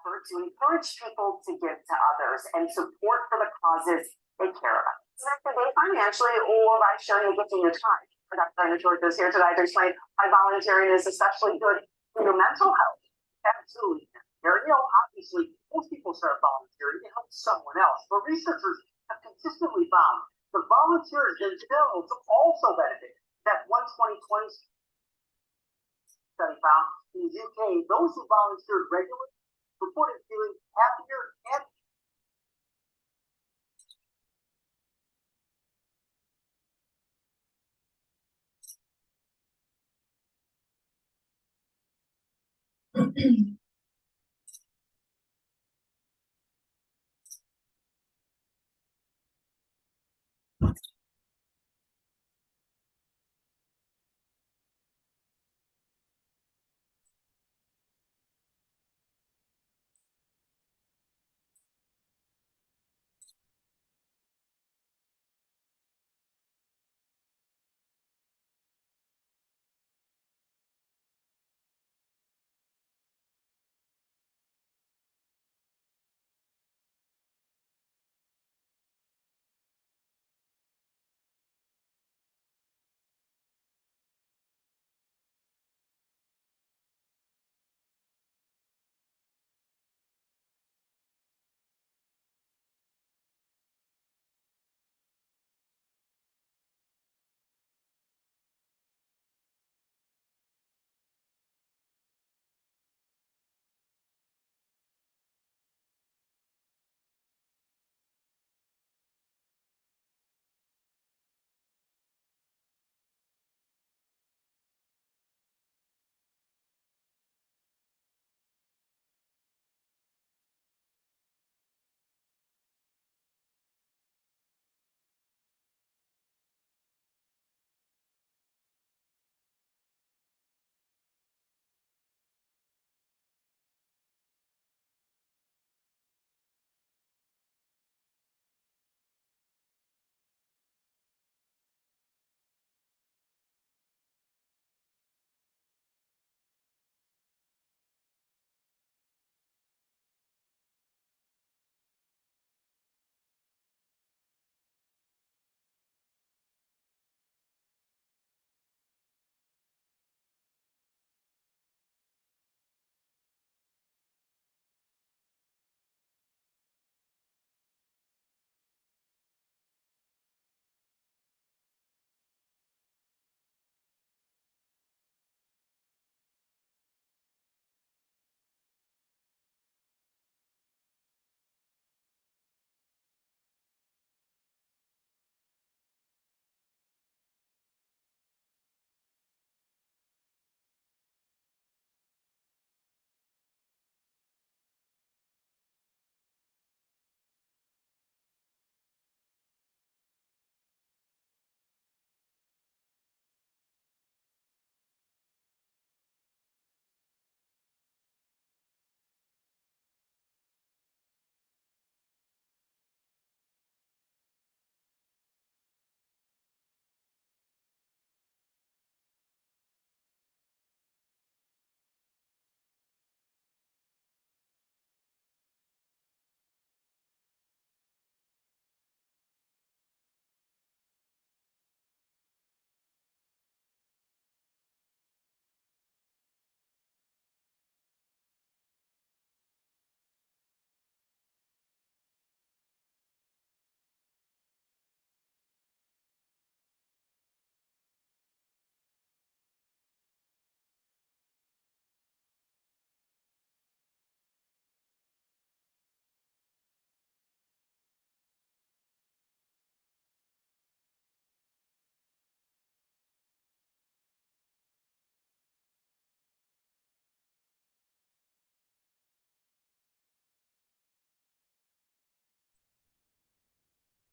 effort to encourage people to give to others and support for the causes they care about. Connect financially or by sharing a gift in your time. Dr. George is here tonight to explain why volunteering is especially good for your mental health. Absolutely. Obviously, most people start volunteering to help someone else, but researchers have consistently found the volunteers themselves also benefit. That one 2020 study found in the UK, those who volunteered regularly reported feeling happier and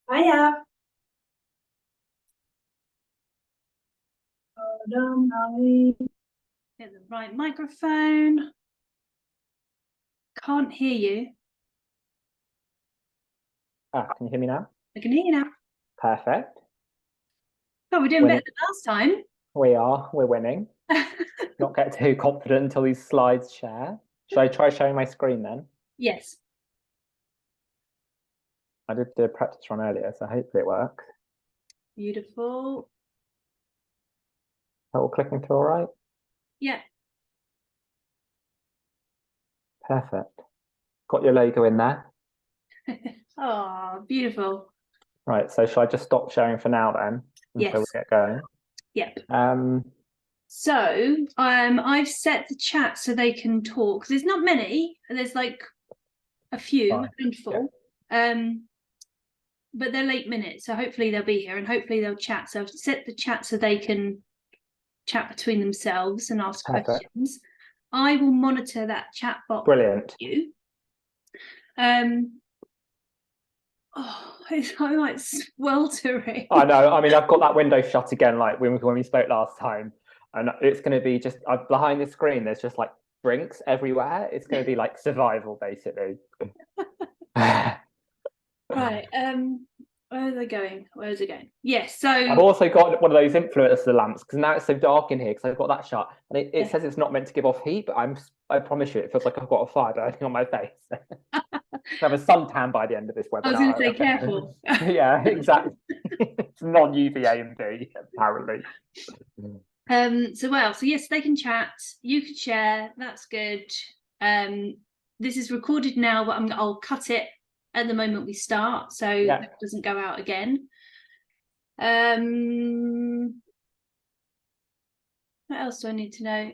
Hiya. Hold on, now we get the right microphone. Can't hear you. Can you hear me now? I can hear you now. Perfect. Oh, we're doing better than last time. We're winning. Not get too confident until these slides share. Should I try sharing my screen then? Yes. I did the practice run earlier, so hopefully it works. Beautiful. All clicking through all right? Yeah. Perfect. Got your logo in there. Oh, beautiful. Right, so shall I just stop sharing for now then until we Yes. get going? Yep. Um, So I've set the chat so they can talk. There's not many. There's like a few, Fine. a handful. But they're late minutes, so hopefully they'll be here and hopefully they'll chat. So I've set the chat so they can chat between themselves and ask Perfect. questions. I will monitor that chat box. Brilliant. For you. Oh, I'm like sweltering. I know. I mean, I've got that window shut again, like when we spoke last time, and it's going to be just behind the screen. There's just like drinks everywhere. It's going to be like survival, basically. Right. Where are they going? Where is it going? Yes. So I've also got one of those influencer lamps because now it's so dark in here because I've got that shut, and it Yeah. says it's not meant to give off heat, but I promise you, it feels like I've got a fire burning on my face. I have a suntan by the end of this webinar. I was going to say careful. Yeah, exactly. It's non-UVA and B, apparently. So well, so yes, they can chat. You can share. That's good. This is recorded now, but I'll cut it at the moment we start, so Yeah. it doesn't go out again. What else do I need to know?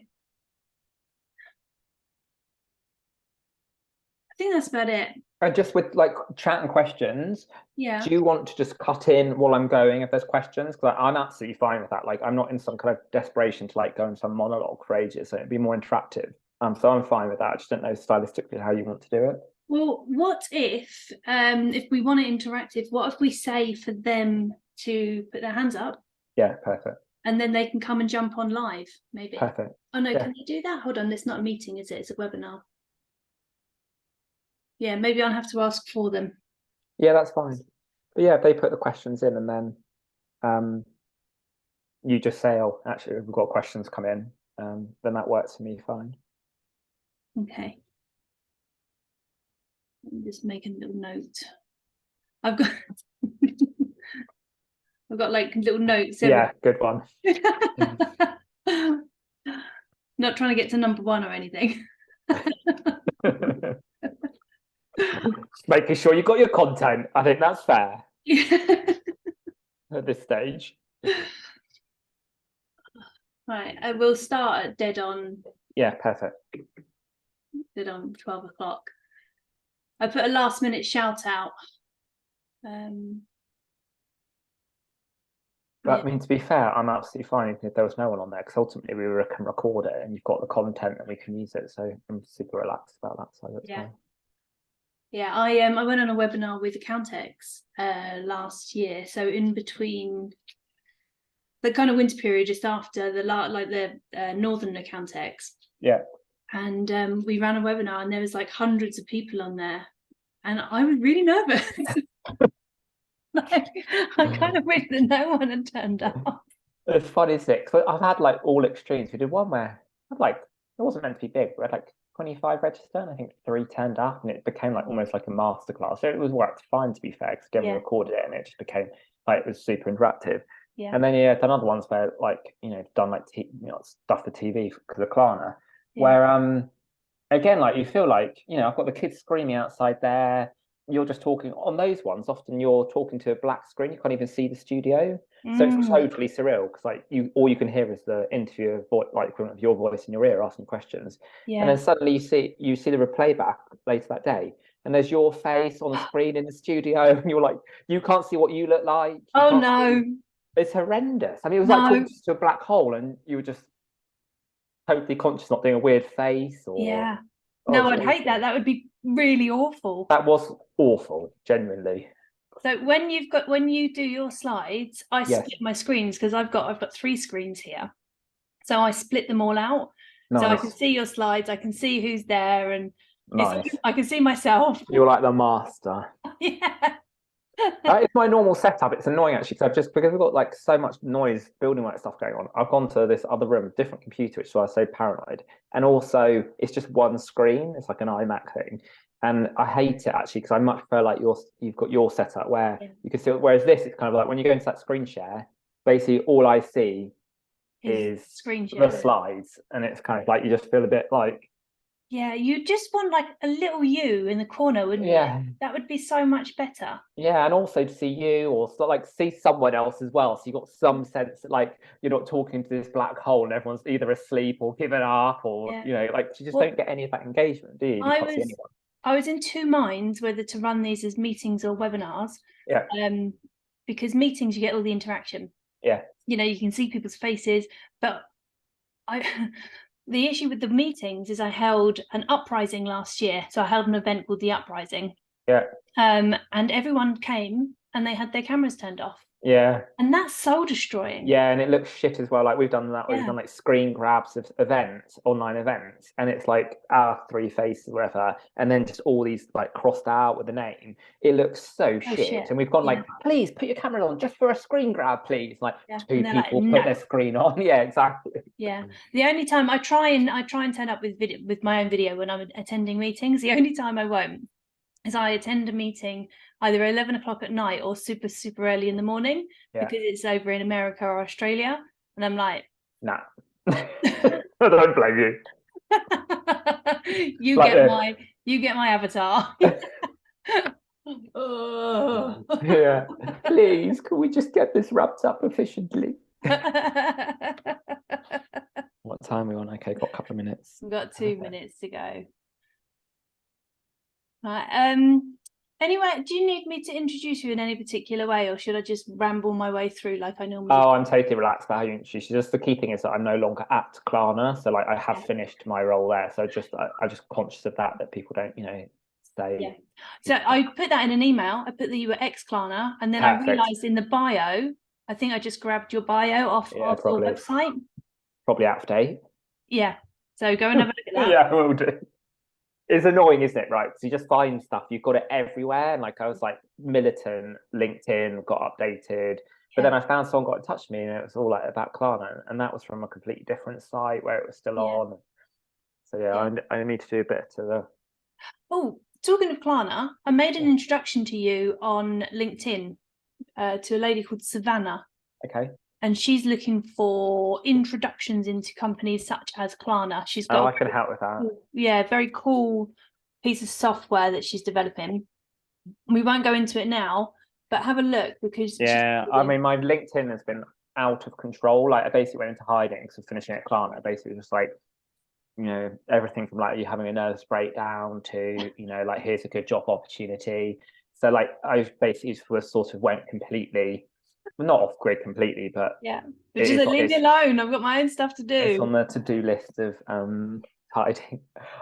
I think that's about it. And just with like chat and questions, Yeah. do you want to just cut in while I'm going if there's questions? Because I'm absolutely fine with that. Like I'm not in some kind of desperation to like go in some monologue for ages, so it'd be more interactive. So I'm fine with that. I just don't know stylistically how you want to do it. Well, what if we want it interactive, what if we say for them to put their hands up? Yeah, perfect. And then they can come and jump on live, maybe. Perfect. Oh no, Yeah. can they do that? Hold on, it's not a meeting, is it? It's a webinar. Yeah, maybe I'll have to ask for them. Yeah, that's fine. But yeah, if they put the questions in and then you just say, oh, actually, we've got questions come in, then that works for me fine. Okay. Let me just make a little note. I've got I've got like little notes. Yeah, good one. Not trying to get to number 1 or anything. Making sure you got your content. I think that's fair Yeah. at this stage. Right, I will start at dead on. Yeah, perfect. Dead on 12 o'clock. I put a last minute shout out. But Yeah. I mean, to be fair, I'm absolutely fine if there was no one on there because ultimately we can record it and you've got the content and we can use it. So I'm super relaxed about that. So that's fine. Yeah, I went on a webinar with Accountex last year. So in between the kind of winter period, just after the Northern Accountex. Yeah. And we ran a webinar and there was like hundreds of people on there. And I was really nervous. Like, I kind of wish that no one had turned up. It's funny, isn't it? 'Cause I've had like all extremes. We did one where I had like it wasn't meant to be big. We had like 25 registered, and I think 3 turned up, and it became like almost like a masterclass. So it was worked fine, to be fair, because again we recorded it, and it just became like it was super interactive. Yeah. And then yeah, done other ones where like done like stuff for TV because of Klarna, where again like you feel like I've got the kids screaming outside there. You're just talking on those ones. Often you're talking to a black screen. You can't even see the studio. So it's totally surreal because like all you can hear is the interviewer like equivalent of your voice in your ear asking questions. And then suddenly you see the replay back later that day, and there's your face on the screen in the studio, and you're like, you can't see what you look like. Oh no. It's horrendous. I mean, it was like talking to a black hole, and you were just totally conscious, not doing a weird face or. Yeah. No, I'd hate that. That would be really awful. That was awful, genuinely. So when you do your slides, I split my screens because I've got 3 screens here. So I split them all out. Nice. So I can see your slides, I can see who's there, and nice. I can see myself. You're like the master. Yeah. That is my normal setup. It's annoying actually because we've got like so much noise, building work stuff going on. I've gone to this other room, different computer, which is why I was so paranoid. And also, it's just one screen. It's like an iMac thing. And I hate it actually, because I much prefer like you've got your setup where you can see, whereas this, it's kind of like when you go into that screen share, basically all I see is screen the share. slides, and it's kind of like you just feel a bit like, yeah, you just want like a little you in the corner, wouldn't you? That would be so much better. Yeah, and also to see you, or like see someone else as well, so you got some sense that like you're not talking to this black hole and everyone's either asleep or given up, or you know, like you just don't get any of that engagement, do you? You can't see anyone. I was in two minds whether to run these as meetings or webinars. Yeah. Because meetings, you get all the interaction. Yeah. You know, you can see people's faces, but the issue with the meetings is I held an uprising last year. So I held an event called the Uprising. Yeah. And everyone came and they had their cameras turned off. Yeah. And that's soul destroying. Yeah, and it looks shit as well. Like we've done that, we've done like screen grabs of events, online events, and it's like our three faces or whatever, and then just all these like crossed out with the name. It looks so shit. And we've gone like, please put your camera on just for a screen grab, please. Like two people put their screen on. Yeah, exactly. Yeah. The only time I try and turn up with my own video when I'm attending meetings. The only time I won't is I attend a meeting either 11 o'clock at night or super early in the morning, because it's over in America or Australia, and I'm like, nah. I don't blame you. you get my avatar. Oh. Yeah, please, can we just get this wrapped up efficiently? What time are we on? Okay, got a couple of minutes. We've got 2 minutes to go. Right. Anyway, do you need me to introduce you in any particular way, or should I just ramble my way through like I normally do? I'm totally relaxed about how you introduce you. Just the key thing is that I'm no longer at Klarna, so like I have finished my role there. So I'm just conscious of that people don't, you know, stay. Yeah. So I put that in an email. I put that you were ex-Klarna, and then I realised in the bio, I think I just grabbed your bio off your website. Probably out of date. Yeah. So go and have a look at that. Yeah, we'll do. It's annoying, isn't it? Right, because you just find stuff, you've got it everywhere. And like I was like militant, LinkedIn got updated, but then I found someone got in touch with me, and it was all like about Klarna, and that was from a completely different site where it was still on. So I need to do a bit to the. Oh, talking of Klarna, I made an introduction to you on LinkedIn to a lady called Savannah. Okay. And she's looking for introductions into companies such as Klarna. She's got I can help with that. Yeah, very cool piece of software that she's developing. We won't go into it now, but have a look, because I mean, my LinkedIn has been out of control. Like I basically went into hiding because of finishing at Klarna. Basically, just like, you know, everything from like you having a nervous breakdown to, you know, like here's a good job opportunity. So like I basically sort of went completely. Not off grid completely, but but just leave me alone. I've got my own stuff to do. It's on the to-do list of hiding.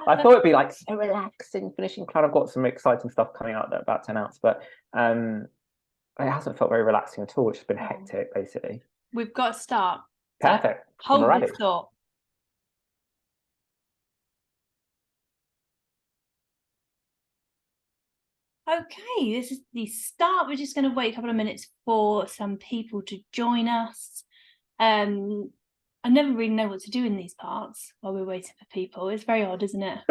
I thought it'd be like so relaxing finishing Klarna. I've got some exciting stuff coming out that I'm about to announce, but it hasn't felt very relaxing at all. It's just been hectic, basically. We've got to start. Perfect. Hold this thought. Okay, this is the start. We're just going to wait a couple of minutes for some people to join us. I never really know what to do in these parts while we're waiting for people. It's very odd, isn't it?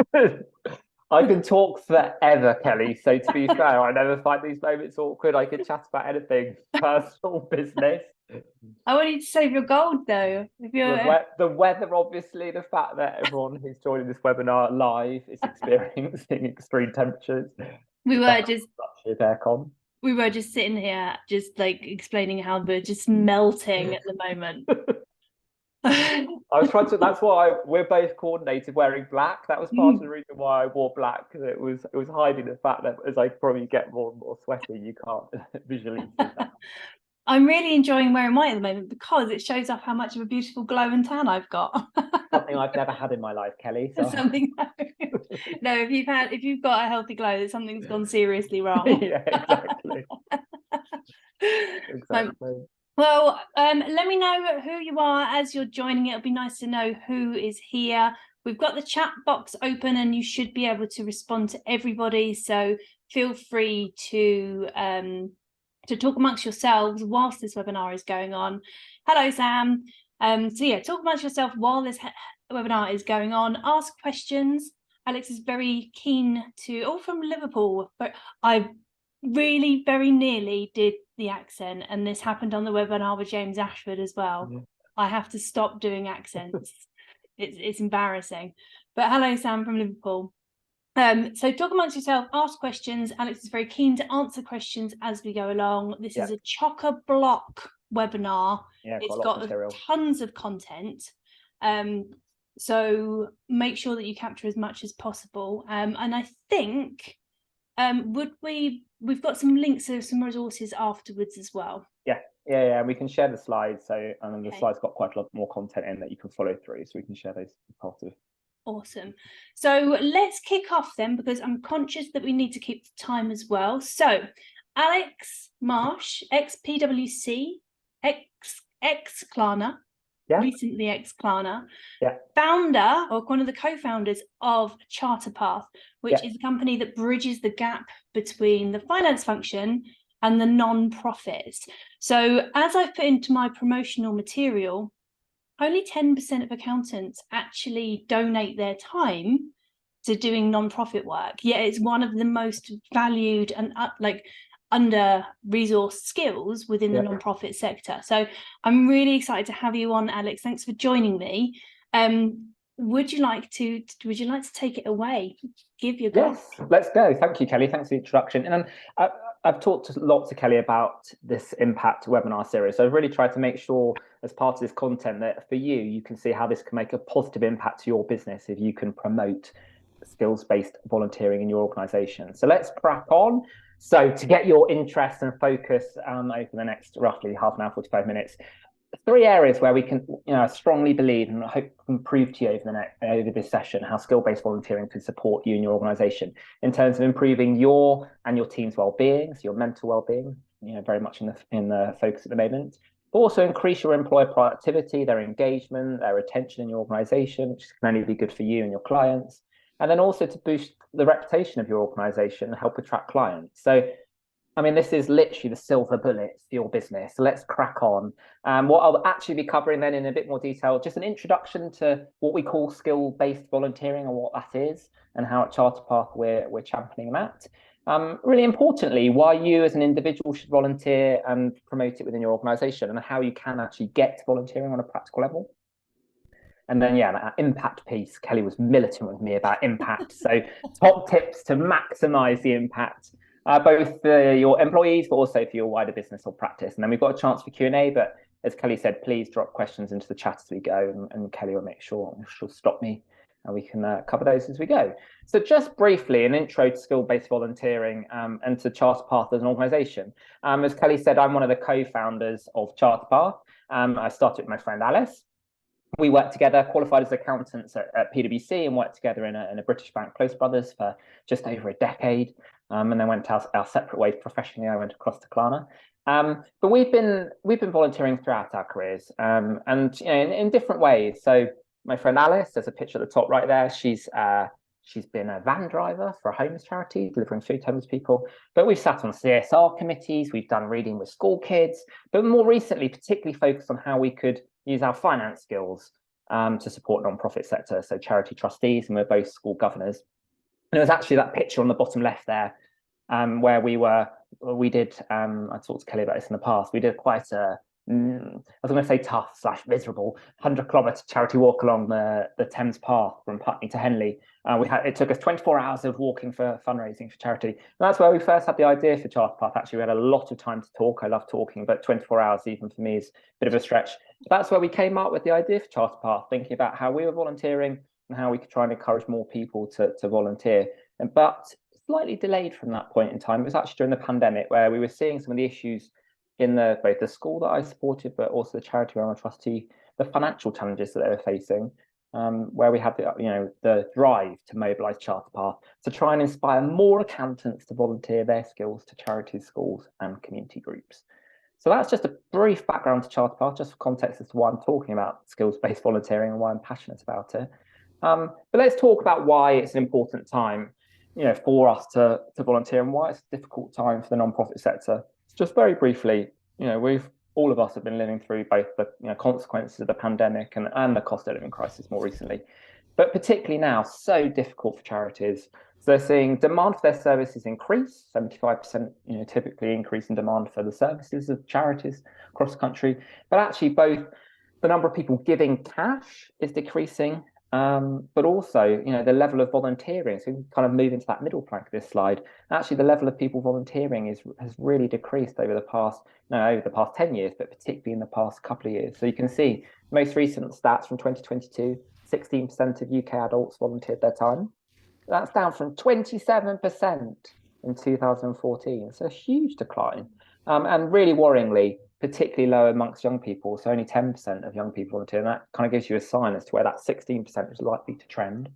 I can talk forever, Kelly. So to be fair, I never find these moments awkward. I can chat about anything, personal, business. I want you to save your gold, though. If you're the weather, obviously, the fact that everyone who's joining this webinar live is experiencing extreme temperatures. We were just sitting here, just like explaining how we're just melting at the moment. I was trying to. That's why we're both coordinated wearing black. That was part of the reason why I wore black, because it was hiding the fact that as I probably get more and more sweaty, you can't visually see that. I'm really enjoying wearing white at the moment because it shows off how much of a beautiful glow and tan I've got. Something I've never had in my life, Kelly. So. No, if you've got a healthy glow, something's gone seriously wrong. Yeah, exactly. Exactly. Well, let me know who you are as you're joining. It'll be nice to know who is here. We've got the chat box open, and you should be able to respond to everybody. So feel free to talk amongst yourselves whilst this webinar is going on. Hello, Sam. So yeah, talk amongst yourself while this webinar is going on. Ask questions. Alex is very keen to, from Liverpool, but I really very nearly did the accent, and this happened on the webinar with James Ashford as well. I have to stop doing accents. It's embarrassing. But hello, Sam from Liverpool. So talk amongst yourself, ask questions. Alex is very keen to answer questions as we go along. This is a chock-a-block webinar. It's got tons of content. So make sure that you capture as much as possible. And I think, we've got some links of some resources afterwards as well. Yeah, we can share the slides. So the slides got quite a lot more content in that you can follow through, so we can share those as part of. Awesome. So let's kick off then, because I'm conscious that we need to keep the time as well. So Alex Marsh, ex-PwC, ex-Klarna, recently ex-Klarna, founder, or one of the co-founders of Charterpath, which is a company that bridges the gap between the finance function and the non-profits. So as I've put into my promotional material, only 10% of accountants actually donate their time to doing non-profit work. Yet it's one of the most valued and under-resourced skills within the non-profit sector. So I'm really excited to have you on, Alex. Thanks for joining me. Would you like to take it away? Give your go. Yes, let's go. Thank you, Kelly. Thanks for the introduction. And I've talked a lot to Kelly about this impact webinar series. So I've really tried to make sure as part of this content that for you can see how this can make a positive impact to your business if you can promote skills-based volunteering in your organization. So let's crack on. So to get your interest and focus over the next roughly half an hour, 45 minutes, 3 areas where we can, strongly believe and hope can prove to you over this session how skill-based volunteering can support you and your organization in terms of improving your and your team's well-being, so your mental well-being, very much in the focus at the moment. But also increase your employer productivity, their engagement, their retention in your organization, which can only be good for you and your clients. And then also to boost the reputation of your organization and help attract clients. So this is literally the silver bullet for your business. So let's crack on. What I'll actually be covering then in a bit more detail, just an introduction to what we call skill-based volunteering and what that is, and how at Charterpath we're championing that. Really importantly, why you as an individual should volunteer and promote it within your organization, and how you can actually get volunteering on a practical level. And then, that impact piece, Kelly was militant with me about impact. So top tips to maximize the impact, both for your employees, but also for your wider business or practice. And then we've got a chance for Q&A, but as Kelly said, please drop questions into the chat as we go, and Kelly will make sure she'll stop me and we can cover those as we go. So just briefly, an intro to skill-based volunteering and to Charterpath as an organization. As Kelly said, I'm one of the co-founders of Charterpath. I started with my friend Alice. We worked together, qualified as accountants at PwC, and worked together in a British bank, Close Brothers, for just over a decade. And then went our separate ways professionally. I went across to Klarna. But we've been volunteering throughout our careers, and in different ways. So my friend Alice, there's a picture at the top right there. She's been a van driver for a homeless charity, delivering food to homeless people. But we've sat on CSR committees. We've done reading with school kids. But more recently, particularly focused on how we could use our finance skills to support non-profit sector, so charity trustees, and we're both school governors. And it was actually that picture on the bottom left there, where we did, I talked to Kelly about this in the past, we did quite a, I was going to say tough / miserable 100-kilometre charity walk along the Thames Path from Putney to Henley. It took us 24 hours of walking for fundraising for charity. And that's where we first had the idea for Charterpath. Actually, we had a lot of time to talk. I love talking, but 24 hours even for me is a bit of a stretch. But that's where we came up with the idea for Charterpath, thinking about how we were volunteering and how we could try and encourage more people to volunteer. But slightly delayed from that point in time, it was actually during the pandemic, where we were seeing some of the issues in both the school that I supported, but also the charity where I'm a trustee, the financial challenges that they were facing, where we had the drive to mobilise Charterpath to try and inspire more accountants to volunteer their skills to charities, schools, and community groups. So that's just a brief background to Charterpath, just for context as to why I'm talking about skills-based volunteering and why I'm passionate about it. But let's talk about why it's an important time, for us to volunteer, and why it's a difficult time for the non-profit sector. Just very briefly, all of us have been living through both the consequences of the pandemic and the cost of living crisis more recently. but particularly now, so difficult for charities. So they're seeing demand for their services increase, 75%, typically increase in demand for the services of charities across the country. But actually both the number of people giving cash is decreasing, but also, the level of volunteering. So we can kind of move into that middle plank of this slide. Actually, the level of people volunteering has really decreased over the past 10 years, but particularly in the past couple of years. So you can see most recent stats from 2022, 16% of UK adults volunteered their time. That's down from 27% in 2014. So a huge decline. And really worryingly, particularly low amongst young people. So only 10% of young people volunteer. And that kind of gives you a sign as to where that 16% is likely to trend.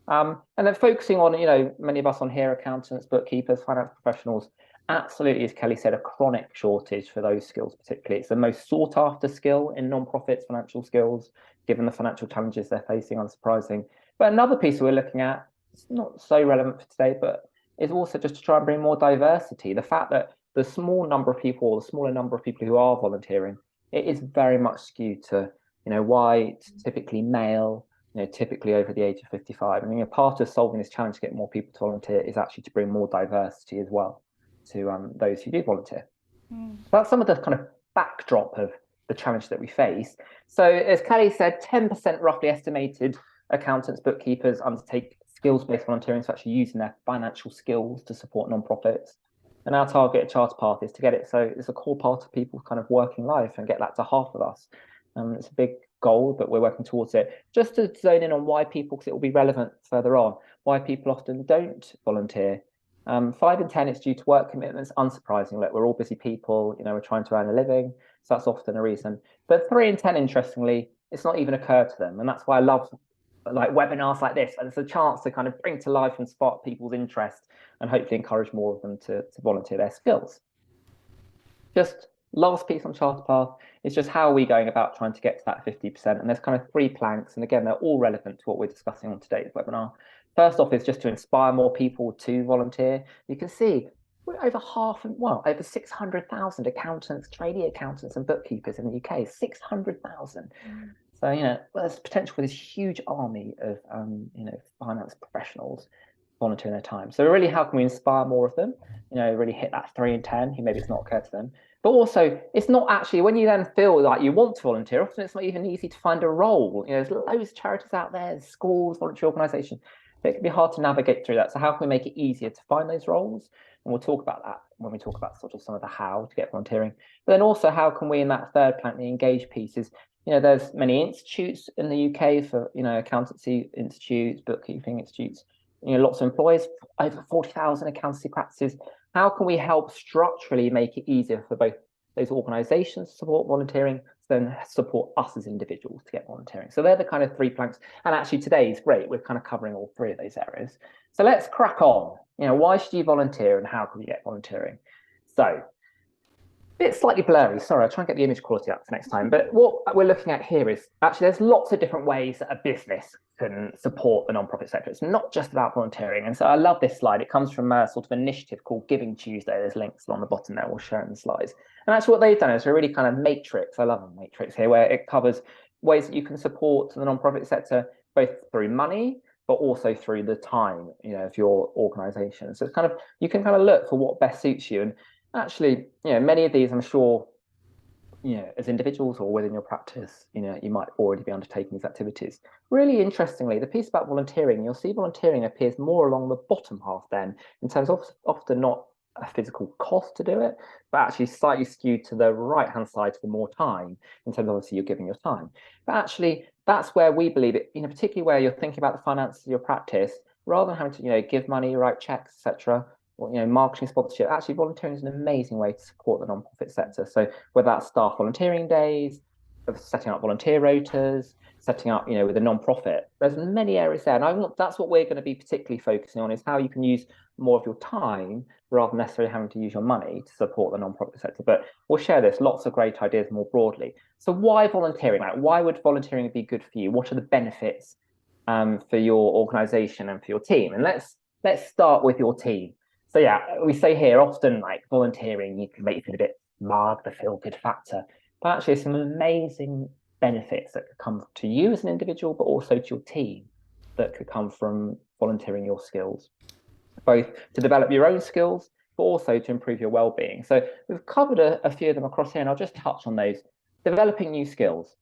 And then focusing on, many of us on here, accountants, bookkeepers, finance professionals, absolutely, as Kelly said, a chronic shortage for those skills particularly. It's the most sought after skill in non-profits, financial skills, given the financial challenges they're facing, unsurprising. But another piece we're looking at, it's not so relevant for today, but is also just to try and bring more diversity. The fact that the smaller number of people who are volunteering, it is very much skewed to, white, typically male, typically over the age of 55. I mean, part of solving this challenge to get more people to volunteer is actually to bring more diversity as well to those who do volunteer. That's some of the kind of backdrop of the challenge that we face. So as Kelly said, 10% roughly estimated accountants, bookkeepers undertake skills-based volunteering, so actually using their financial skills to support non-profits. And our target at Charterpath is to get it so it's a core part of people's kind of working life and get that to half of us. It's a big goal, but we're working towards it. Just to zone in on why people, because it will be relevant further on, why people often don't volunteer. 5 in 10, it's due to work commitments, unsurprisingly. We're all busy people, we're trying to earn a living, so that's often a reason. But 3 in 10, interestingly, it's not even occurred to them. And that's why I love webinars like this. And it's a chance to kind of bring to life and spark people's interest and hopefully encourage more of them to volunteer their skills. Just last piece on Charterpath is just how are we going about trying to get to that 50%? And there's kind of 3 planks. And again, they're all relevant to what we're discussing on today's webinar. First off is just to inspire more people to volunteer. You can see we're over over 600,000 accountants, trainee accountants and bookkeepers in the UK, 600,000. So, there's potential for this huge army of, finance professionals volunteering their time. So really, how can we inspire more of them? Really hit that 3 in 10 who maybe it's not occurred to them. But also, it's not actually, when you then feel like you want to volunteer, often it's not even easy to find a role. There's loads of charities out there, schools, voluntary organisations. It can be hard to navigate through that. So how can we make it easier to find those roles? And we'll talk about that when we talk about sort of some of the how to get volunteering. But then also, how can we, in that third plank, the engage pieces, there's many institutes in the UK for, accountancy institutes, bookkeeping institutes, lots of employees, over 40,000 accountancy practices. How can we help structurally make it easier for both those organisations to support volunteering, then support us as individuals to get volunteering? So they're the kind of 3 planks. And actually today is great. We're kind of covering all 3 of those areas. So let's crack on. Why should you volunteer and how can we get volunteering? So, bit slightly blurry, sorry, I'll try and get the image quality up for next time. But what we're looking at here is actually there's lots of different ways that a business can support the non-profit sector. It's not just about volunteering. And so I love this slide. It comes from a sort of initiative called Giving Tuesday. There's links along the bottom there, we'll share in the slides. And actually what they've done is a really kind of matrix, I love a matrix here, where it covers ways that you can support the non-profit sector, both through money, but also through the time, of your organisation. So it's kind of, you can kind of look for what best suits you. And actually, many of these, I'm sure, as individuals or within your practice, you might already be undertaking these activities. Really interestingly, the piece about volunteering, you'll see volunteering appears more along the bottom half then, in terms of often not a physical cost to do it, but actually slightly skewed to the right-hand side to the more time, in terms of obviously you're giving your time. But actually, that's where we believe it, particularly where you're thinking about the finances of your practice, rather than having to, give money, write checks, etc., or marketing, sponsorship. Actually, volunteering is an amazing way to support the non-profit sector. So whether that's staff volunteering days, setting up volunteer rotas, setting up, with a non-profit, there's many areas there. And that's what we're going to be particularly focusing on, is how you can use more of your time rather than necessarily having to use your money to support the non-profit sector. But we'll share this, lots of great ideas more broadly. So why volunteering? Why would volunteering be good for you? What are the benefits for your organisation and for your team? And let's start with your team. So yeah, we say here often volunteering, you can make you feel a bit smug, the feel-good factor, but actually some amazing benefits that could come to you as an individual, but also to your team. that could come from volunteering your skills, both to develop your own skills, but also to improve your well-being. So we've covered a few of them across here, and I'll just touch on those. Developing new skills.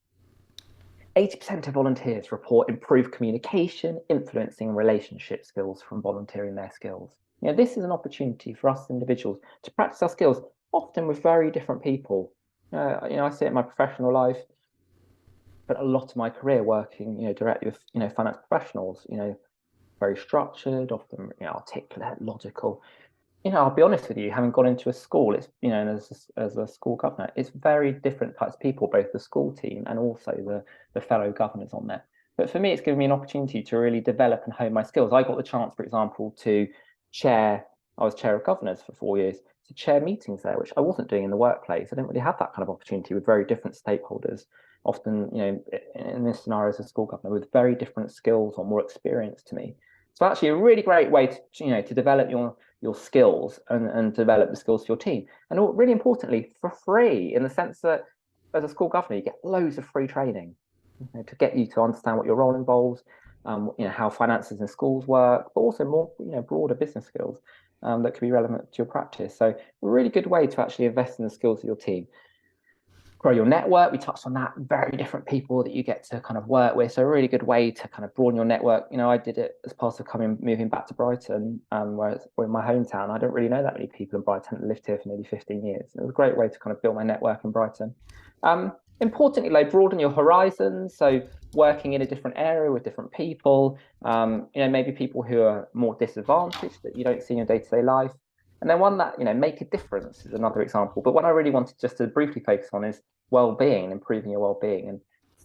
80% of volunteers report improved communication, influencing relationship skills from volunteering their skills. This is an opportunity for us individuals to practice our skills, often with very different people. I see it in my professional life, but a lot of my career working, directly with, finance professionals, very structured, often, articulate, logical. I'll be honest with you, having gone into a school, it's, and as a school governor, it's very different types of people, both the school team and also the fellow governors on there. But for me, it's given me an opportunity to really develop and hone my skills. I got the chance, for example, to I was chair of governors for 4 years, to chair meetings there, which I wasn't doing in the workplace. I didn't really have that kind of opportunity with very different stakeholders, often, in this scenario as a school governor, with very different skills or more experience to me. So actually a really great way to, to develop your skills and develop the skills for your team. And really importantly, for free, in the sense that as a school governor, you get loads of free training to get you to understand what your role involves, how finances in schools work, but also more, broader business skills that could be relevant to your practice. So a really good way to actually invest in the skills of your team. Grow your network, we touched on that, very different people that you get to kind of work with. So a really good way to kind of broaden your network. I did it as part of moving back to Brighton, whereas in my hometown, I don't really know that many people in Brighton. I lived here for nearly 15 years. It was a great way to kind of build my network in Brighton. Importantly, broaden your horizons. So working in a different area with different people, maybe people who are more disadvantaged that you don't see in your day-to-day life. And then one that, make a difference is another example. But what I really wanted just to briefly focus on is well-being, improving your well-being. And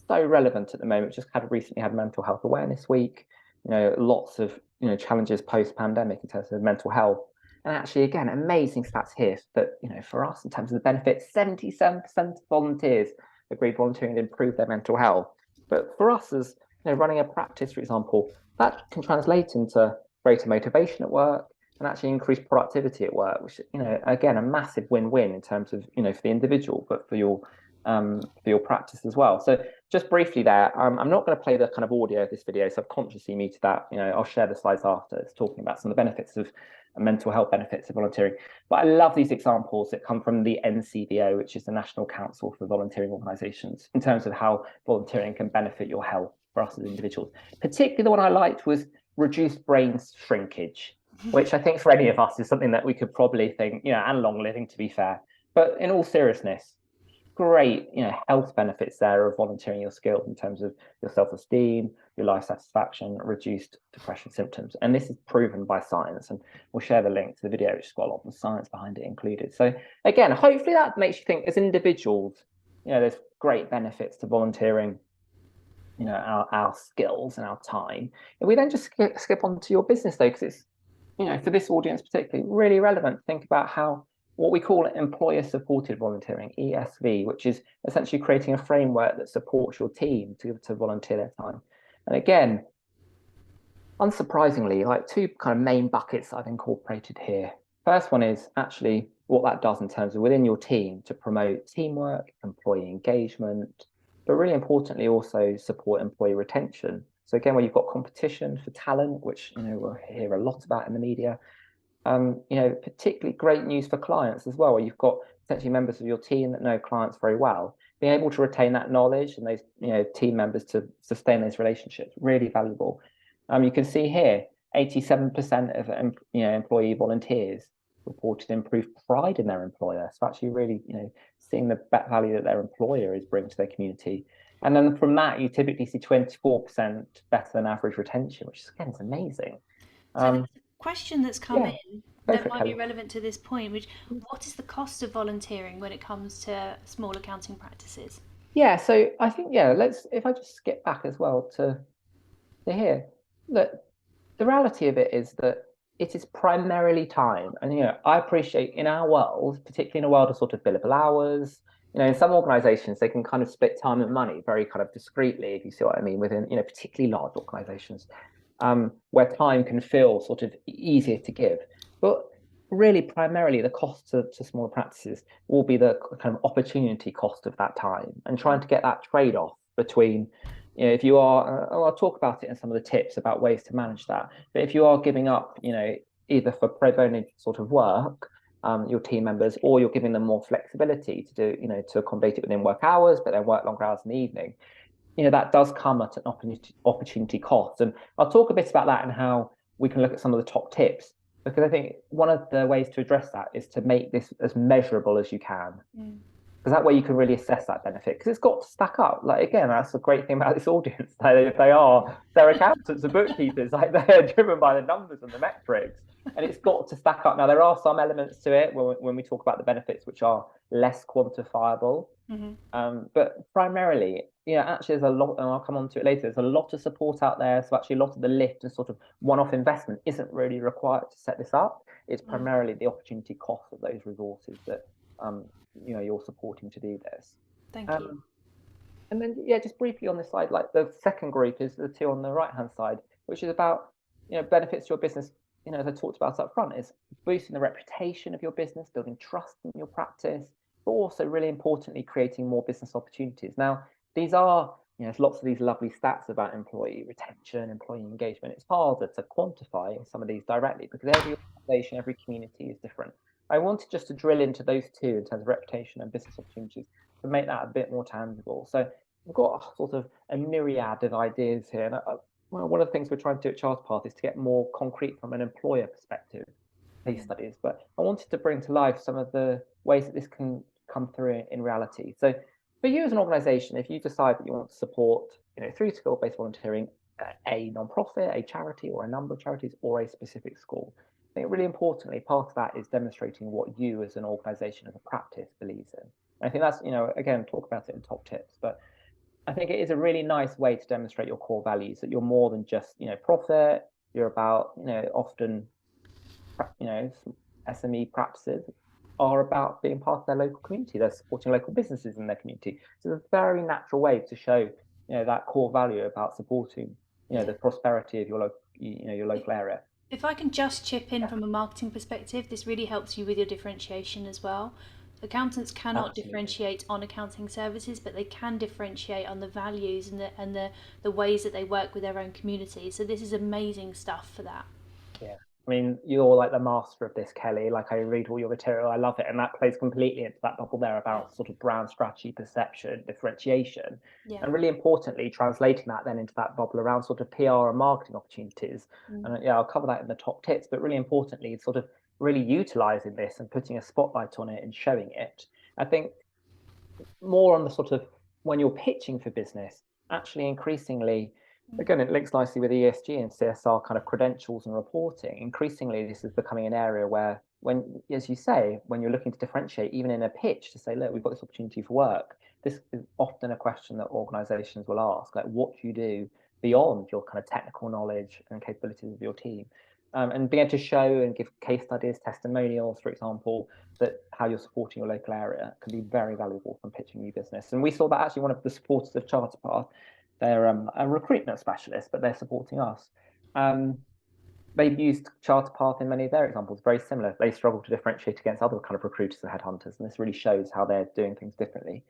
so relevant at the moment. Just recently had Mental Health Awareness Week, lots of, challenges post-pandemic in terms of mental health. And actually, again, amazing stats here that, for us, in terms of the benefits, 77% of volunteers agreed volunteering to improve their mental health. But for us as, running a practice, for example, that can translate into greater motivation at work, and actually increase productivity at work, which, again, a massive win-win in terms of, for the individual, but for your practice as well. So just briefly there, I'm not going to play the kind of audio of this video, so I've consciously muted that. I'll share the slides after. It's talking about some of the benefits of mental health benefits of volunteering. But I love these examples that come from the NCVO, which is the National Council for Volunteering Organisations, in terms of how volunteering can benefit your health for us as individuals. Particularly the one I liked was reduced brain shrinkage, which I think for any of us is something that we could probably think, and long living, to be fair. But in all seriousness, great, health benefits there of volunteering your skills in terms of your self-esteem, your life satisfaction, reduced depression symptoms. And this is proven by science. And we'll share the link to the video, which has got a lot of science behind it included. So again, hopefully that makes you think as individuals, there's great benefits to volunteering, our skills and our time. And we then just skip on to your business though, because it's, for this audience particularly, really relevant to think about how what we call employer-supported volunteering, ESV, which is essentially creating a framework that supports your team to volunteer their time. And again, unsurprisingly, like two kind of main buckets I've incorporated here. First one is actually what that does in terms of within your team to promote teamwork, employee engagement, but really importantly also support employee retention. So again, where you've got competition for talent, which we'll hear a lot about in the media, particularly great news for clients as well, where you've got potentially members of your team that know clients very well, being able to retain that knowledge and those team members to sustain those relationships, really valuable. You can see here, 87% of employee volunteers reported improved pride in their employer. So actually really seeing the value that their employer is bringing to their community. And then from that, you typically see 24% better than average retention, which again is amazing. So there's a question that's come in that might be relevant to this point, which what is the cost of volunteering when it comes to small accounting practices? Yeah, so I think, if I just skip back as well to here, that the reality of it is that it is primarily time. And, I appreciate in our world, particularly in a world of sort of billable hours, in some organizations, they can kind of split time and money very kind of discreetly, if you see what I mean, within, particularly large organizations, where time can feel sort of easier to give. But really, primarily, the cost to smaller practices will be the kind of opportunity cost of that time and trying to get that trade-off between, You know, if you are, I'll talk about it in some of the tips about ways to manage that. But if you are giving up, you know, either for pro bono sort of work, your team members, or you're giving them more flexibility to do, you know, to accommodate it within work hours, but then work longer hours in the evening, you know, that does come at an opportunity cost. And I'll talk a bit about that and how we can look at some of the top tips, because I think one of the ways to address that is to make this as measurable as you can. Because that way you can really assess that benefit, because it's got to stack up. Like, again, that's the great thing about this audience. They're accountants and bookkeepers, like they're driven by the numbers and the metrics, and it's got to stack up. Now, there are some elements to it when we talk about the benefits which are less quantifiable. But primarily, you know, actually there's a lot, and I'll come on to it later, there's a lot of support out there. So actually a lot of the lift and sort of one-off investment isn't really required to set this up. It's primarily the opportunity cost of those resources that you know, you're supporting to do this. Thank you. And then, yeah, just briefly on this side, like the second group is the two on the right-hand side, which is about, you know, benefits to your business. You know, as I talked about up front, is boosting the reputation of your business, building trust in your practice, but also really importantly, creating more business opportunities. Now, these are, you know, there's lots of these lovely stats about employee retention, employee engagement. It's harder to quantify some of these directly because every organization, every community is different. I wanted just to drill into those two in terms of reputation and business opportunities to make that a bit more tangible. So we've got sort of a myriad of ideas here. And well, one of the things we're trying to do at Charterpath is to get more concrete from an employer perspective, case studies. But I wanted to bring to life some of the ways that this can come through in reality. So for you as an organization, if you decide that you want to support, you know, through skill-based volunteering, a non-profit, a charity, or a number of charities, or a specific school, I think really importantly, part of that is demonstrating what you as an organization, as a practice, believes in. And I think that's, you know, again, talk about it in top tips, but I think it is a really nice way to demonstrate your core values, that you're more than just, you know, profit. You're about, you know, often, you know, SME practices are about being part of their local community. They're supporting local businesses in their community. So it's a very natural way to show, you know, that core value about supporting, you know, the prosperity of your local, you know, your local area. If I can just chip in from a marketing perspective, this really helps you with your differentiation as well. Accountants cannot differentiate on accounting services, but they can differentiate on the values and the ways that they work with their own community. So this is amazing stuff for that. Yeah. I mean, you're like the master of this, Kelly. Like, I read all your material, I love it, and that plays completely into that bubble there about sort of brand strategy, perception, differentiation, and really importantly, translating that then into that bubble around sort of PR and marketing opportunities. And yeah, I'll cover that in the top tips, but really importantly, sort of really utilizing this and putting a spotlight on it and showing it. I think more on the sort of when you're pitching for business, actually increasingly, again, it links nicely with ESG and CSR kind of credentials and reporting. Increasingly, this is becoming an area where, when, as you say, when you're looking to differentiate, even in a pitch, to say, look, we've got this opportunity for work, this is often a question that organizations will ask, like, what do you do beyond your kind of technical knowledge and capabilities of your team? And being able to show and give case studies, testimonials, for example, that how you're supporting your local area can be very valuable from pitching new business. And we saw that actually one of the supporters of Charterpath, they're a recruitment specialist, but they're supporting us. They've used Charterpath in many of their examples, very similar. They struggle to differentiate against other kind of recruiters and headhunters, and this really shows how they're doing things differently.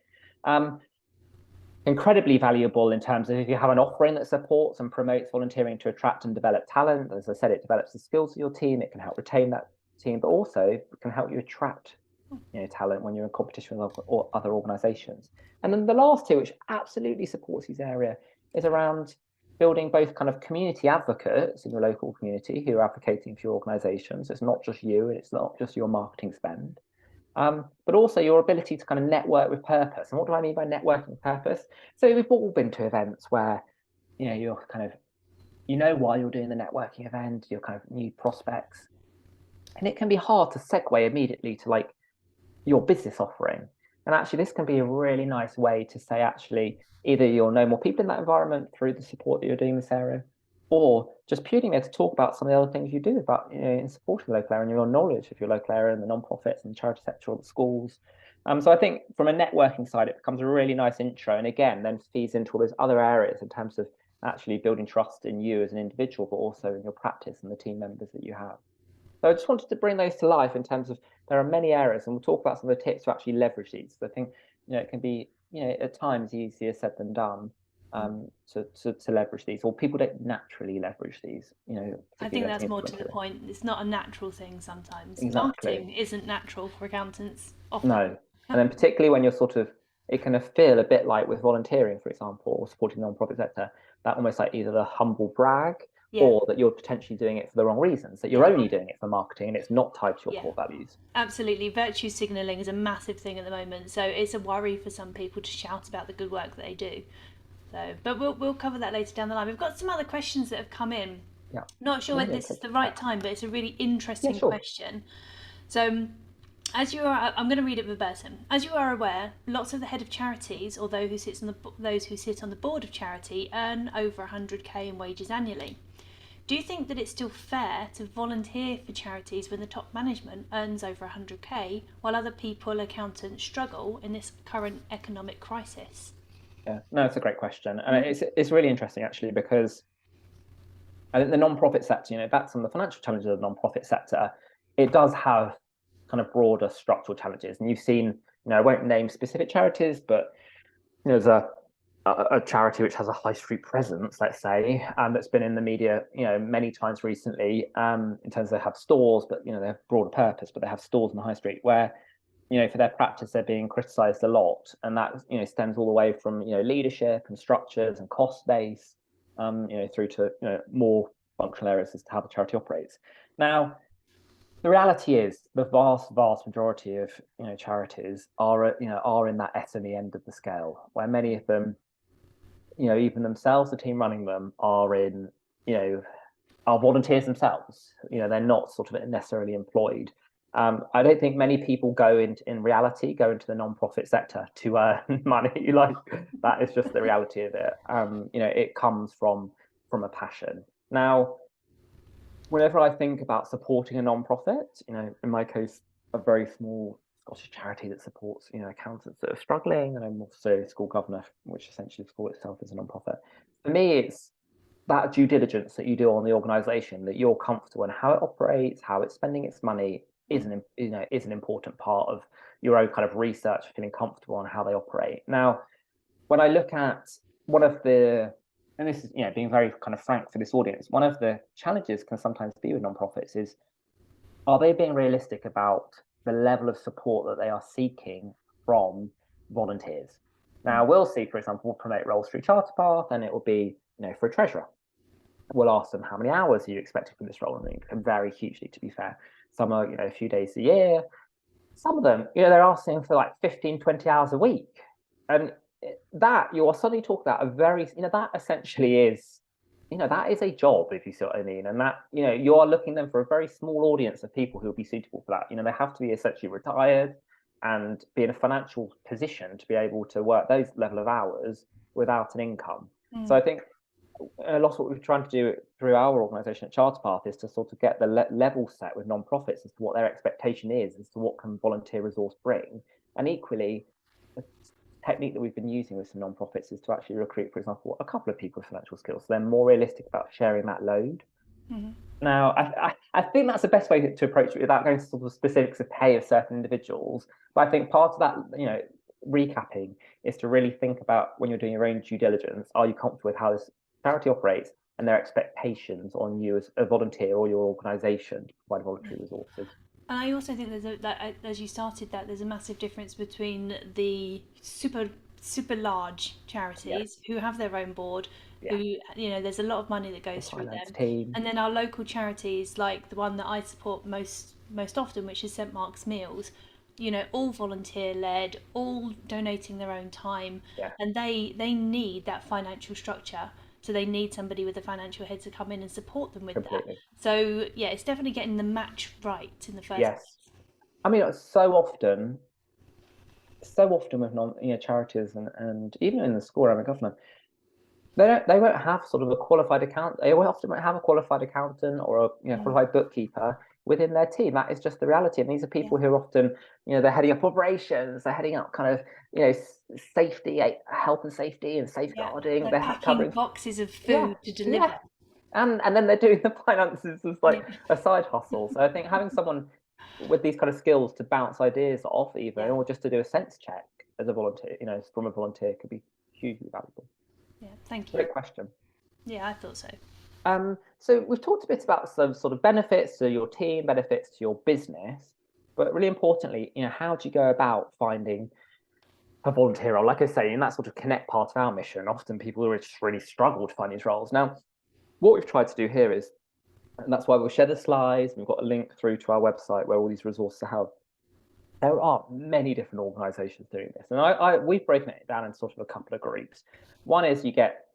Incredibly valuable in terms of if you have an offering that supports and promotes volunteering to attract and develop talent. As I said, it develops the skills of your team, it can help retain that team, but also it can help you attract, you know, talent when you're in competition with other organizations. And then the last two, which absolutely supports this area, is around building both kind of community advocates in your local community who are advocating for your organization. So it's not just you, and it's not just your marketing spend, but also your ability to kind of network with purpose. And what do I mean by networking with purpose? So we've all been to events where, you know, you're kind of, you know, why you're doing the networking event, you're kind of new prospects, and it can be hard to segue immediately to like your business offering. And actually, this can be a really nice way to say, actually, either you'll know more people in that environment through the support that you're doing in this area, or just purely there to talk about some of the other things you do about, you know, in supporting the local area and your knowledge of your local area and the non-profits and the charity sector or the schools. So I think from a networking side, it becomes a really nice intro, and again, then feeds into all those other areas in terms of actually building trust in you as an individual, but also in your practice and the team members that you have. So I just wanted to bring those to life in terms of there are many areas, and we'll talk about some of the tips to actually leverage these. So I think, you know, it can be, you know, at times easier said than done. to leverage these, or people don't naturally leverage these, you know. I think that's more to the point. It's not a natural thing sometimes. Exactly. Marketing isn't natural for accountants often. No. And then particularly when you're sort of, it can feel a bit like with volunteering, for example, or supporting the non-profit sector, that almost like either the humble brag or that you're potentially doing it for the wrong reasons, that you're only doing it for marketing and it's not tied to your core values. Absolutely. Virtue signalling is a massive thing at the moment. So it's a worry for some people to shout about the good work that they do. So, but we'll cover that later down the line. We've got some other questions that have come in. Yeah. Not sure whether this is the right time, but it's a really interesting question. So, as you are, I'm going to read it verbatim. As you are aware, lots of the head of charities, or those who sit on the board of charity, earn over 100k in wages annually. Do you think that it's still fair to volunteer for charities when the top management earns over 100k, while other people, accountants, struggle in this current economic crisis? Yeah, no, it's a great question, and it's really interesting actually, because I think the non-profit sector, you know, back some of the financial challenges of the non-profit sector, it does have kind of broader structural challenges, and you've seen, you know, I won't name specific charities, but you know, there's a charity which has a high street presence, let's say, that's been in the media, you know, many times recently, in terms of they have stores, but you know, they have broader purpose, but they have stores in the high street where, you know, for their practice, they're being criticised a lot, and that, you know, stems all the way from, you know, leadership and structures and cost base, you know, through to, you know, more functional areas as to how the charity operates. Now, the reality is the vast majority of, you know, charities are, you know, are in that SME end of the scale, where many of them, you know, even themselves, the team running them, are in, you know, are volunteers themselves. You know, they're not sort of necessarily employed. I don't think many people in reality go into the non-profit sector to earn money. Like, that is just the reality of it. You know, it comes from a passion. Now, whenever I think about supporting a non-profit, you know, in my case, a very small Scottish charity that supports, you know, accountants that are struggling, and I'm also school governor, which essentially supports itself as a non-profit. For me, it's that due diligence that you do on the organisation, that you're comfortable in how it operates, how it's spending its money, is an important part of your own kind of research, feeling comfortable on how they operate. Now, when I look at one of the, and this is, you know, being very kind of frank for this audience, one of the challenges can sometimes be with non-profits is, are they being realistic about the level of support that they are seeking from volunteers? Now, we'll see, for example, we'll promote roles through Charterpath, and it will be, you know, for a treasurer. We'll ask them, how many hours are you expecting from this role? And it can vary hugely, to be fair. Some are, you know, a few days a year. Some of them, you know, they're asking for like 15, 20 hours a week. And that, you are suddenly talking about a very, you know, that essentially is, you know, that is a job, if you see what I mean. And that, you know, you are looking then for a very small audience of people who will be suitable for that. You know, they have to be essentially retired and be in a financial position to be able to work those level of hours without an income. So I think a lot of what we're trying to do through our organisation at Charterpath is to sort of get the level set with non-profits as to what their expectation is, as to what can volunteer resource bring. And equally, a technique that we've been using with some non-profits is to actually recruit, for example, a couple of people with financial skills. So they're more realistic about sharing that load. Now, I think that's the best way to approach it without going to sort of specifics of pay of certain individuals. But I think part of that, you know, recapping is to really think about, when you're doing your own due diligence, are you comfortable with how this charity operates and their expectations on you as a volunteer or your organisation to provide voluntary resources. And I also think as you started that, there's a massive difference between the super large charities who have their own board, who, you know, there's a lot of money that goes through them, and then our local charities, like the one that I support most often, which is St Mark's Meals. You know, all volunteer led, all donating their own time, and they need that financial structure. So they need somebody with a financial head to come in and support them with that. So yeah, it's definitely getting the match right in the first place. I mean, so often with charities and even in the school around the government, they won't have sort of a qualified accountant. They often won't have a qualified accountant or a qualified bookkeeper within their team. That is just the reality. And these are people who are often, you know, they're heading up operations, they're heading up kind of, you know, safety, health and safety and safeguarding. They're packing boxes of food to deliver. And then they're doing the finances as like a side hustle. So I think having someone with these kind of skills to bounce ideas off even, or just to do a sense check as a volunteer, you know, from a volunteer, could be hugely valuable. Yeah, thank you. Great question. Yeah, I thought so. So we've talked a bit about some sort of benefits to your team, benefits to your business, but really importantly, how do you go about finding a volunteer role? Like I say, in that sort of connect part of our mission, often people really struggle to find these roles. Now, what we've tried to do here is, and that's why we'll share the slides, we've got a link through to our website where all these resources are held. There are many different organizations doing this, and we've broken it down in sort of a couple of groups. One is you get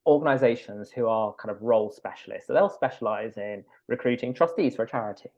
organizations who are kind of role specialists, so they'll specialize in recruiting trustees for a charity.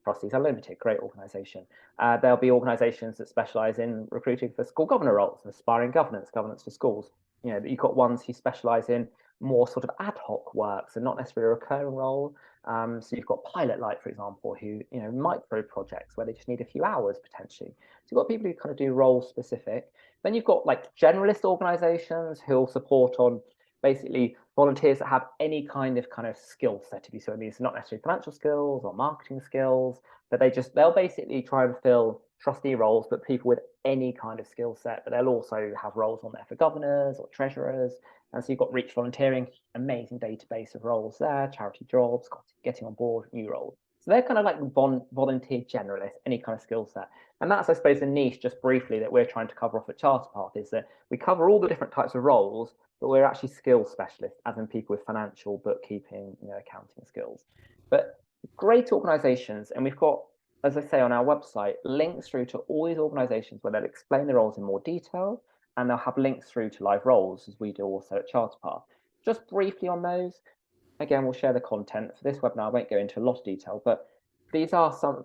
Trustees Unlimited, great organization. There'll be organizations that specialize in recruiting for school governor roles, aspiring governance for schools. You've got ones who specialize in more sort of ad hoc work, so not necessarily a recurring role. So you've got Pilot Light, for example, who, micro projects where they just need a few hours potentially. So you've got people who kind of do role specific. Then you've got like generalist organizations who'll support on basically volunteers that have any kind of skill set, if you see what I mean. So not necessarily financial skills or marketing skills, but they'll basically try and fill trustee roles, but people with any kind of skill set. But they'll also have roles on there for governors or treasurers. And so you've got Reach Volunteering, amazing database of roles there, charity jobs, getting on board, new roles. So they're kind of like volunteer generalists, any kind of skill set. And that's, I suppose, a niche, just briefly, that we're trying to cover off at Charterpath, is that we cover all the different types of roles, but we're actually skill specialists, as in people with financial, bookkeeping, accounting skills. But great organizations, and we've got, as I say, on our website, links through to all these organizations where they'll explain the roles in more detail, and they'll have links through to live roles, as we do also at Charterpath. Just briefly on those, again, we'll share the content for this webinar. I won't go into a lot of detail, but these are some,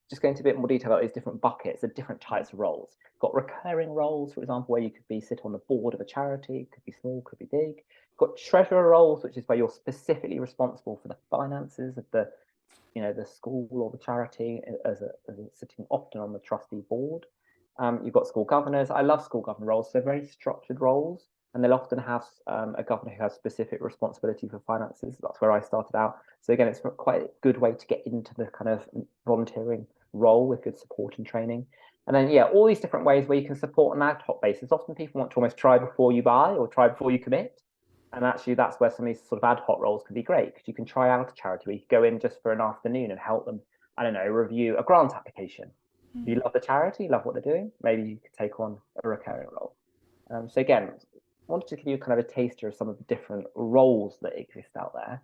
just going into a bit more detail about these different buckets of different types of roles. Got recurring roles, for example, where you could sit on the board of a charity, could be small, could be big. Got treasurer roles, which is where you're specifically responsible for the finances of the, the school or the charity, as sitting often on the trustee board. You've got school governors. I love school governor roles. They're very structured roles, and they'll often have a governor who has specific responsibility for finances. That's where I started out. So again, it's quite a good way to get into the kind of volunteering role with good support and training. And then, yeah, all these different ways where you can support on an ad hoc basis. Often people want to almost try before you buy or try before you commit. And actually, that's where some of these sort of ad hoc roles can be great, because you can try out a charity where you can go in just for an afternoon and help them, I don't know, review a grant application. If you love the charity, love what they're doing, maybe you could take on a recurring role. So again, I wanted to give you kind of a taster of some of the different roles that exist out there.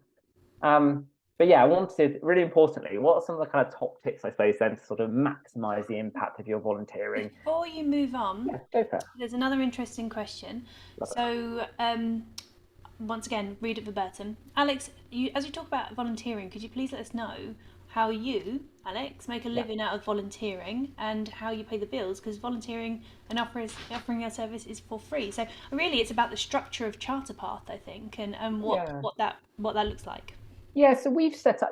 But yeah, I wanted, really importantly, what are some of the kind of top tips, I suppose, then, to sort of maximize the impact of your volunteering? Before you move on, go for it. There's another interesting question. So, once again, read it verbatim. Alex, as you talk about volunteering, could you please let us know how you, Alex, make a living out of volunteering and how you pay the bills? Because volunteering and offering a service is for free. So really, it's about the structure of Charterpath, I think, and what that looks like. Yeah, so we've set up,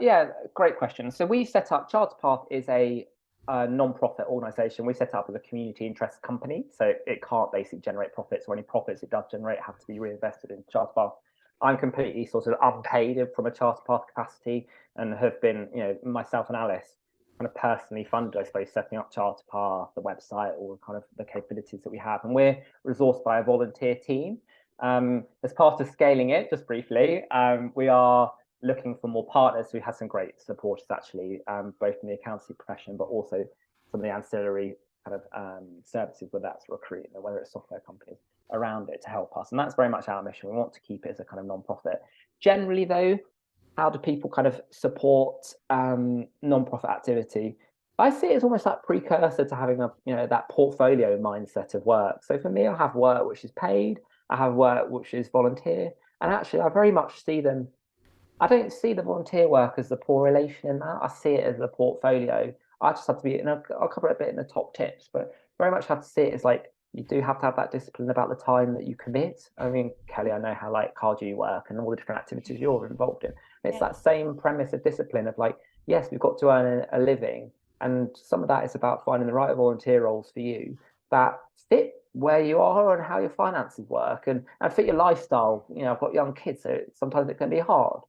great question. So we've set up, Charterpath is a non-profit organization. We set up as a community interest company, so it can't basically generate profits, or any profits it does generate have to be reinvested in Charterpath. I'm completely sort of unpaid from a Charterpath capacity, and have been, myself and Alice kind of personally funded, I suppose, setting up Charterpath, the website, all kind of the capabilities that we have. And we're resourced by a volunteer team. As part of scaling it, just briefly, we are looking for more partners. We have some great supporters, actually, both in the accountancy profession, but also some of the ancillary kind of services, whether that's recruiting or whether it's software companies around it to help us. And that's very much our mission. We want to keep it as a kind of non-profit. Generally, though, how do people kind of support non-profit activity? I see it as almost like precursor to having that portfolio mindset of work. So for me, I have work which is paid, I have work which is volunteer, and actually I very much see them. I don't see the volunteer work as the poor relation in that. I see it as the portfolio. I just have to be, and I'll cover it a bit in the top tips, but very much have to see it as like, you do have to have that discipline about the time that you commit. I mean, Kelly, I know how like hard you work and all the different activities you're involved in. It's that same premise of discipline of like, yes, we've got to earn a living. And some of that is about finding the right volunteer roles for you that fit where you are and how your finances work and fit your lifestyle. I've got young kids, so sometimes it can be hard.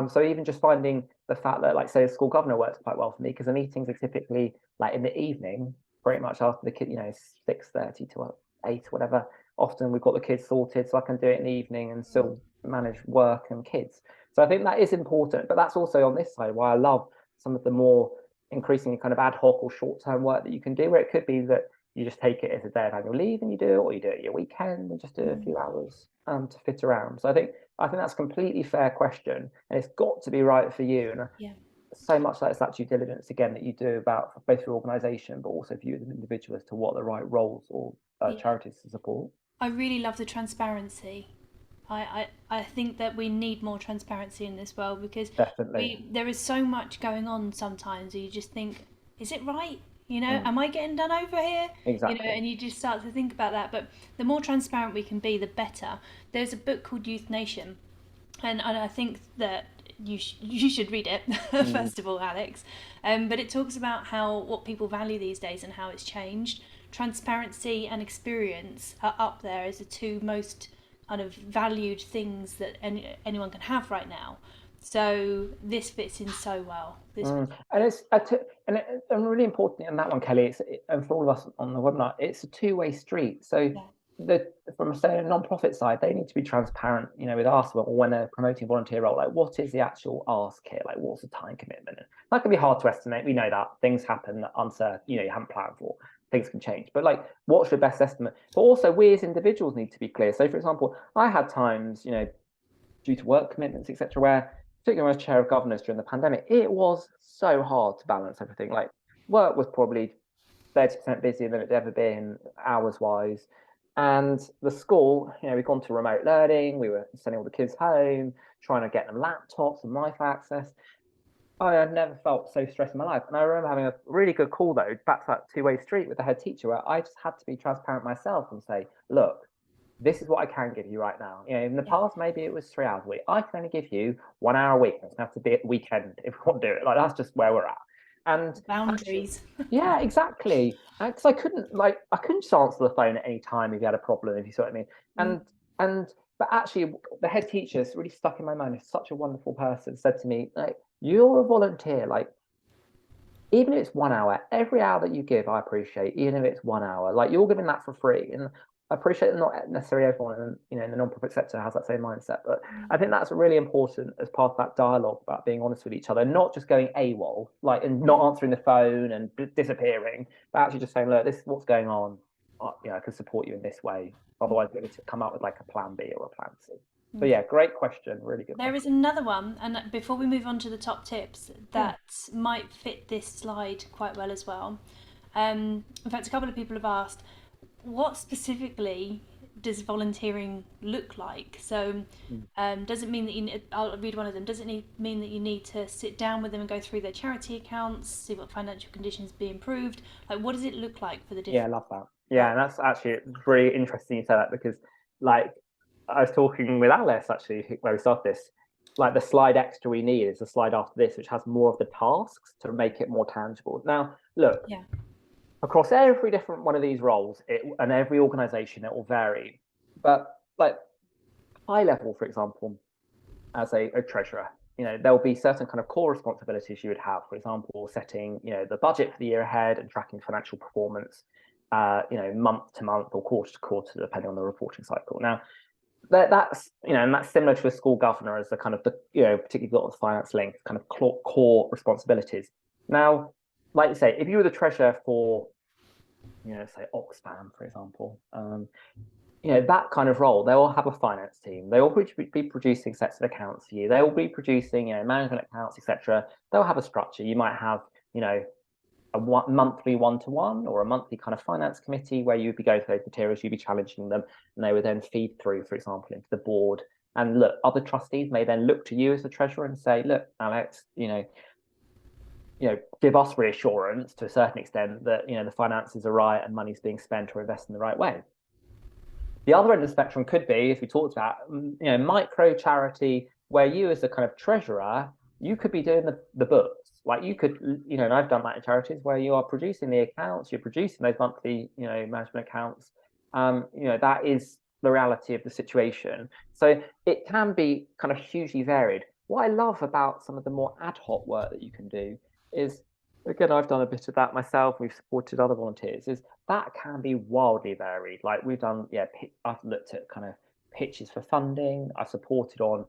So even just finding the fact that, like, say, a school governor works quite well for me, because the meetings are typically like in the evening, pretty much after the kid, 6:30 to 8, whatever. often we've got the kids sorted, so I can do it in the evening and still manage work and kids. So I think that is important, but that's also on this side why I love some of the more increasingly kind of ad hoc or short-term work that you can do, where it could be that you just take it as a day of annual leave and you do it, or you do it your weekend and just do a few hours to fit around. So I think that's a completely fair question, and it's got to be right for you. And so much like it's that due diligence again that you do about both your organisation, but also for you as an individual as to what the right roles or charities to support. I really love the transparency. I think that we need more transparency in this world, because there is so much going on sometimes where you just think, is it right? You know, am I getting done over here? Exactly. You know, and you just start to think about that. But the more transparent we can be, the better. There's a book called Youth Nation, and I think that you should read it first of all, Alex. But it talks about what people value these days and how it's changed. Transparency and experience are up there as the two most kind of valued things that anyone can have right now. So this fits in so well. And it's and really important in that one, Kelly. And for all of us on the webinar, it's a two-way street. So from say a non-profit side, they need to be transparent, you know, with us when they're promoting a volunteer role. Like, what is the actual ask here? Like, what's the time commitment? And that can be hard to estimate. We know that things happen that uncertain, you know, you haven't planned for. Things can change, but like, what's your best estimate? But also, we as individuals need to be clear. So, for example, I had times, you know, due to work commitments, etc., where, particularly as chair of governors during the pandemic, it was so hard to balance everything. Like, work was probably 30% busier than it'd ever been hours-wise, and the school, you know, we'd gone to remote learning. We were sending all the kids home, trying to get them laptops and Wi-Fi access. I had never felt so stressed in my life. And I remember having a really good call, though, back to that two-way street with the head teacher, where I just had to be transparent myself and say, look, this is what I can give you right now. You know, in the past, maybe it was 3 hours a week. I can only give you 1 hour a week. It's going to have to be at the weekend if we want to do it. Like, that's just where we're at. And boundaries. Yeah, exactly. Because I couldn't just answer the phone at any time if you had a problem, if you see what I mean. But actually, the head teacher is really stuck in my mind. Is such a wonderful person. Said to me, like, you're a volunteer. Like, even if it's 1 hour, every hour that you give, I appreciate. Even if it's 1 hour, like, you're giving that for free, and I appreciate that not necessarily everyone, you know, in the non-profit sector has that same mindset. But I think that's really important as part of that dialogue about being honest with each other, not just going AWOL, like, and not answering the phone and disappearing, but actually just saying, look, this is what's going on. You know, I can support you in this way. Otherwise, we're going to come up with like a plan B or a plan C. So yeah, great question, really good. There is another one, and before we move on to the top tips, that might fit this slide quite well as well. In fact, a couple of people have asked, what specifically does volunteering look like? So does it mean that I'll read one of them, does it mean that you need to sit down with them and go through their charity accounts, see what financial conditions be improved? Like, what does it look like for the different? Yeah, I love that. Yeah, and that's actually really interesting you say that, because like, I was talking with Alice actually where we started this, like, the slide extra we need is the slide after this, which has more of the tasks to make it more tangible. Now, look, across every different one of these roles and every organization, it will vary. But like, high level, for example, as a treasurer, you know, there'll be certain kind of core responsibilities you would have. For example, setting, you know, the budget for the year ahead and tracking financial performance, you know, month to month or quarter to quarter, depending on the reporting cycle. Now, that's, you know, and that's similar to a school governor as the kind of the, you know, particularly got the finance link, kind of core responsibilities. Now, like you say, if you were the treasurer for, you know, say Oxfam, for example, you know, that kind of role, they all have a finance team. They all be producing sets of accounts for you. They will be producing, you know, management accounts, etc. They'll have a structure. You might have, you know, a monthly one-to-one or a monthly kind of finance committee where you'd be going through those materials, you'd be challenging them, and they would then feed through, for example, into the board. And look, other trustees may then look to you as the treasurer and say, look, Alex, you know, give us reassurance to a certain extent that, you know, the finances are right and money's being spent or invested in the right way. The other end of the spectrum could be, as we talked about, you know, micro charity, where you as a kind of treasurer, you could be doing the books. Like, you could, you know, and I've done that in charities where you are producing the accounts, you're producing those monthly, you know, management accounts. You know, that is the reality of the situation. So it can be kind of hugely varied. What I love about some of the more ad hoc work that you can do is, again, I've done a bit of that myself. We've supported other volunteers. Is that can be wildly varied. Like we've done, I've looked at kind of pitches for funding. I've supported on,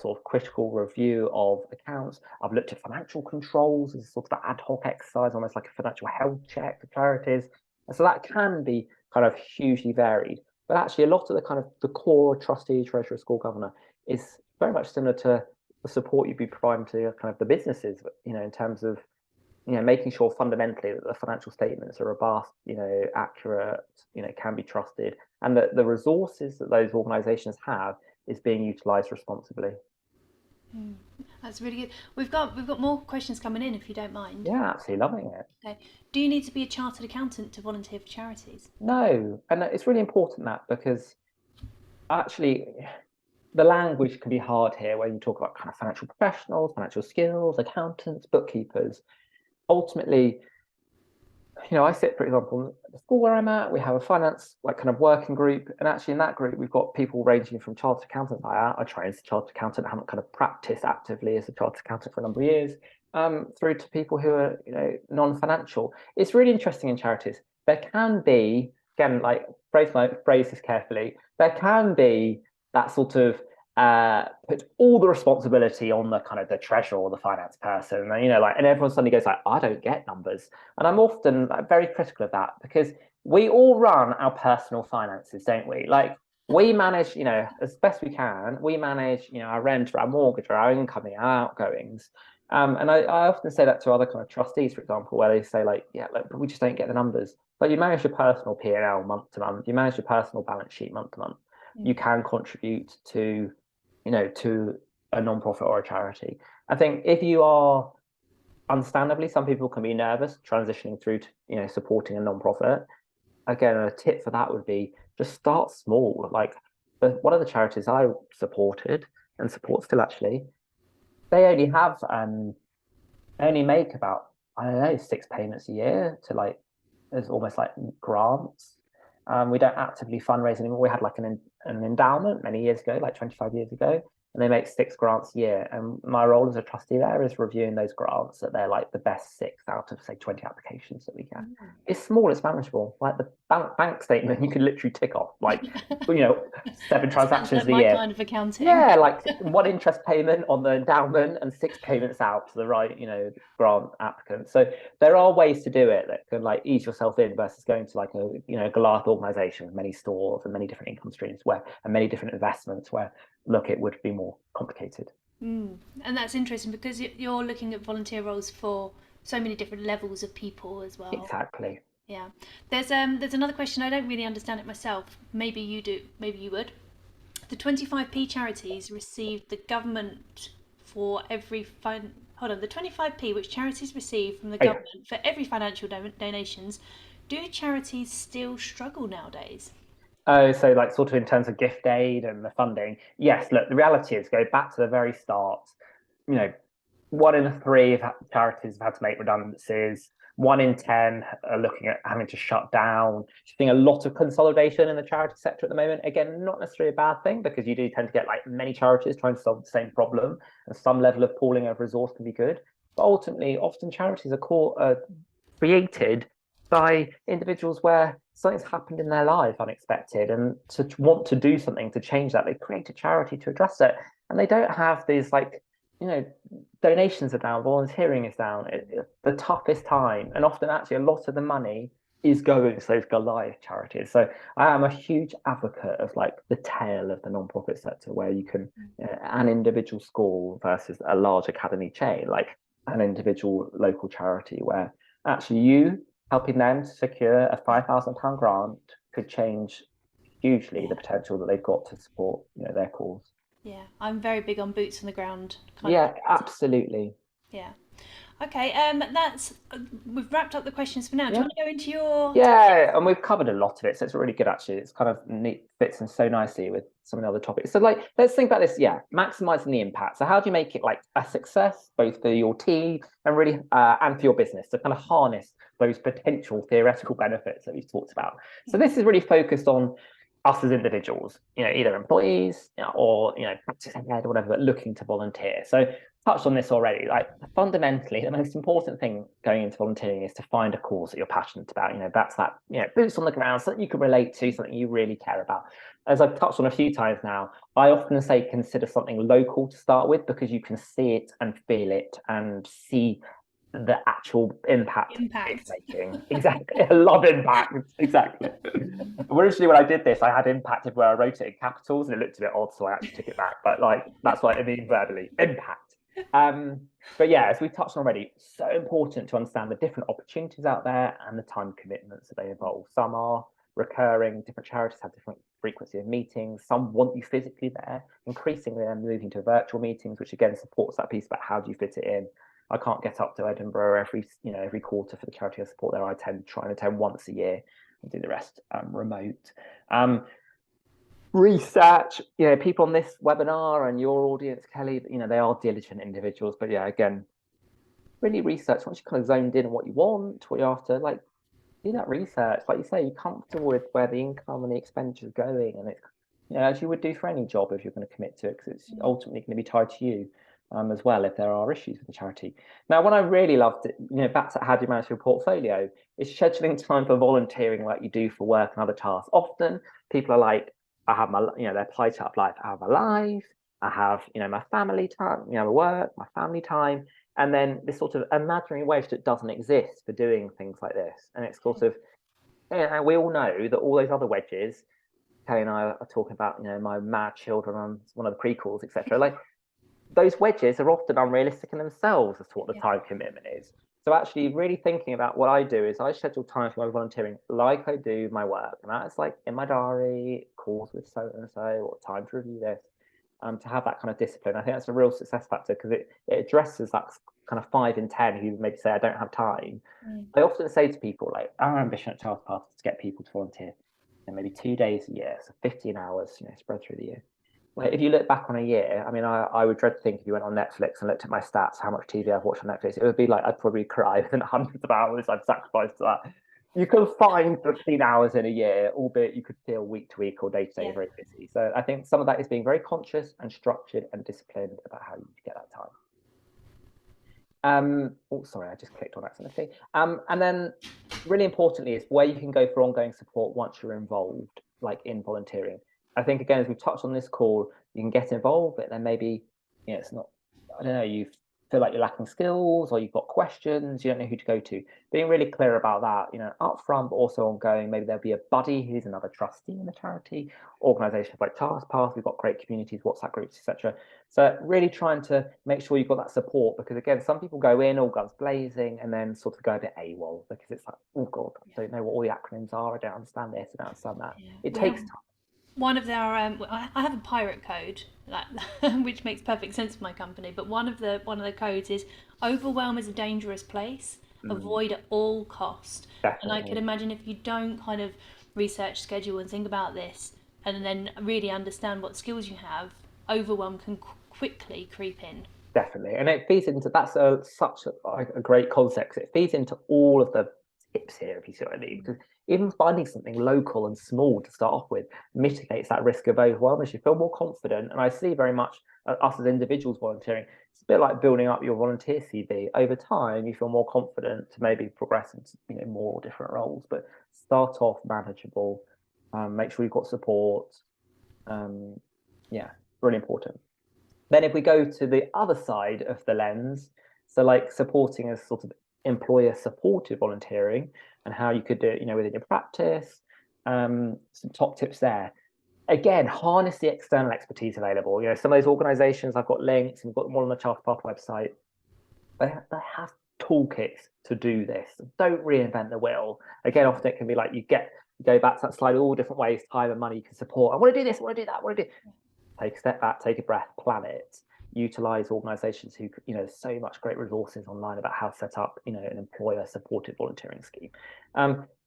sort of critical review of accounts. I've looked at financial controls as sort of ad hoc exercise, almost like a financial health check for charities. And so that can be kind of hugely varied. But actually, a lot of the kind of the core trustee, treasurer, school governor is very much similar to the support you'd be providing to kind of the businesses, in terms of making sure fundamentally that the financial statements are robust, accurate, can be trusted, and that the resources that those organisations have is being utilised responsibly. That's really good. We've got more questions coming in, if you don't mind. Yeah, absolutely loving it. Okay. Do you need to be a chartered accountant to volunteer for charities? No, and it's really important that, because actually the language can be hard here when you talk about kind of financial professionals, financial skills, accountants, bookkeepers. Ultimately, I sit, for example, at the school where I'm at, we have a finance kind of working group, and actually in that group we've got people ranging from chartered accountants. I train as a chartered accountant, I haven't kind of practiced actively as a chartered accountant for a number of years, through to people who are non-financial. It's really interesting in charities. There can be, again, like phrase this carefully, there can be that sort of put all the responsibility on the kind of the treasurer or the finance person, and everyone suddenly goes like, I don't get numbers. And I'm often very critical of that, because we all run our personal finances, don't we? Like we manage, as best we can, we manage, our rent or our mortgage or our incoming, our outgoings. And I often say that to other kind of trustees, for example, where they say like, but we just don't get the numbers. But you manage your personal P&L month to month, you manage your personal balance sheet month to month. You can contribute to to a non-profit or a charity. I think if you are, understandably, some people can be nervous transitioning through to supporting a non-profit. Again, a tip for that would be just start small. Like one of the charities I supported and support still, actually, they only have only make about, I don't know, 6 payments a year to it's almost like grants. We don't actively fundraise anymore. We had like an endowment many years ago, like 25 years ago, and they make 6 grants a year. And my role as a trustee there is reviewing those grants, that they're like the best 6 out of, say, 20 applications that we get. It's small, it's manageable. Like the bank statement, you could literally tick off 7 transactions a year. Kind of accounting. Yeah, like 1 interest payment on the endowment and 6 payments out to the right, grant applicant. So there are ways to do it that can ease yourself in, versus going to a Goliath organization with many stores and many different income streams and many different investments where it would be more complicated. And that's interesting, because you're looking at volunteer roles for so many different levels of people as well. Exactly. Yeah. There's another question. I don't really understand it myself. Maybe you do. Maybe you would. The 25p charities received the government for every the 25p which charities receive from the government for every financial donations. Do charities still struggle nowadays? Oh, so sort of in terms of gift aid and the funding. Yes, look, the reality is, go back to the very start. 1 in 3 charities have had to make redundancies. 1 in 10 are looking at having to shut down. Seeing a lot of consolidation in the charity sector at the moment. Again, not necessarily a bad thing, because you do tend to get many charities trying to solve the same problem, and some level of pooling of resource can be good. But ultimately, often charities are created by individuals where something's happened in their life unexpected, and to want to do something to change that, they create a charity to address it. And they don't have these donations are down, volunteering is down, the toughest time, and often actually a lot of the money is going to those Goliath charities. So I am a huge advocate of the tail of the non-profit sector, where you can an individual school versus a large academy chain, like an individual local charity, where actually you helping them to secure a £5,000 grant could change hugely the potential that they've got to support their cause. Yeah, I'm very big on boots on the ground. Absolutely. Yeah. Okay, we've wrapped up the questions for now. Do you want to go into your... Yeah, and we've covered a lot of it, so it's really good, actually. It's kind of neat, fits in so nicely with some of the other topics. So let's think about this, maximizing the impact. So how do you make it a success, both for your team and really and for your business, to kind of harness those potential theoretical benefits that we've talked about? So this is really focused on us as individuals, either employees or practice head or whatever, but looking to volunteer. So touched on this already. Like fundamentally, the most important thing going into volunteering is to find a cause that you're passionate about. That's that, boots on the ground, something you can relate to, something you really care about. As I've touched on a few times now, I often say consider something local to start with, because you can see it and feel it and see the actual impact it's making. Exactly. I love impact. Exactly. Originally, when I did this, I had impact everywhere I wrote it in capitals, and it looked a bit odd, so I actually took it back. But that's what I mean verbally. Impact. But yeah, as we touched on already, so important to understand the different opportunities out there and the time commitments that they involve. Some are recurring, different charities have different frequency of meetings. Some want you physically there. Increasingly, they're moving to virtual meetings, which again supports that piece about how do you fit it in. I can't get up to Edinburgh every quarter for the charity I support there. I tend to try and attend once a year and do the rest remote. Research, people on this webinar and your audience, Kelly, they are diligent individuals, but yeah, again, really research. Once you're kind of zoned in on what you want, what you're after, do that research. Like you say, you're comfortable with where the income and the expenditure is going, and it's, as you would do for any job if you're going to commit to it, because it's ultimately going to be tied to you. As well, if there are issues with the charity. Now, when I really loved it, back to how do you manage your portfolio, is scheduling time for volunteering like you do for work and other tasks. Often people are like, I have my, their play up life. I have my life, I have, my family time, my work, my family time, and then this sort of imaginary wedge that doesn't exist for doing things like this. And it's sort of, we all know that all those other wedges, Kelly and I are talking about, my mad children on one of the prequels, etc. Those wedges are often unrealistic in themselves as to what the time commitment is. So actually really thinking about what I do is I schedule time for my volunteering like I do my work. And that's like in my diary, calls with so-and-so, or time to review this, to have that kind of discipline. I think that's a real success factor, because it addresses that kind of 5 in 10 who maybe say, I don't have time. I often say to people, our ambition at Charterpath is to get people to volunteer maybe 2 days a year, so 15 hours, spread through the year. If you look back on a year, I mean, I would dread to think if you went on Netflix and looked at my stats, how much TV I've watched on Netflix, it would be like I'd probably cry within hundreds of hours I've sacrificed to that. You can find 15 hours in a year, albeit you could feel week to week or day to day very busy. So I think some of that is being very conscious and structured and disciplined about how you get that time. Oh, sorry, I just clicked on accidentally. And then really importantly is where you can go for ongoing support once you're involved, like in volunteering. I think, again, as we've touched on this call, you can get involved, but then maybe, it's not, I don't know, you feel like you're lacking skills, or you've got questions, you don't know who to go to. Being really clear about that, up front, but also ongoing. Maybe there'll be a buddy who's another trustee in the charity. Organizations like Charterpath, we've got great communities, WhatsApp groups, etc. So really trying to make sure you've got that support, because again, some people go in all guns blazing and then sort of go a bit AWOL, because it's like, oh God, I don't know what all the acronyms are. I don't understand this, I don't understand that. It takes time. One of their I have a pirate code which makes perfect sense for my company, but one of the codes is overwhelm is a dangerous place, avoid at all cost. Definitely. And I can imagine if you don't kind of research, schedule and think about this, and then really understand what skills you have, overwhelm can quickly creep in. Definitely. And it feeds into, that's such a great concept. It feeds into all of the tips here, if you see what I mean, because even finding something local and small to start off with mitigates that risk of overwhelm as you feel more confident. And I see very much us as individuals volunteering, it's a bit like building up your volunteer CV. Over time, you feel more confident to maybe progress into more different roles, but start off manageable, make sure you've got support. Really important. Then if we go to the other side of the lens, so like supporting as sort of employer supported volunteering and how you could do it, within your practice, some top tips there. Again, harness the external expertise available. Some of those organizations, I've got links, and we've got them all on the Charterpath website. They have toolkits to do this. Don't reinvent the wheel. Again, often it can be like you go back to that slide, all different ways, time and money you can support. I want to do this, I want to do that, I want to do. Take a step back, take a breath, plan it. Utilize organizations who, there's so much great resources online about how to set up, an employer supported volunteering scheme.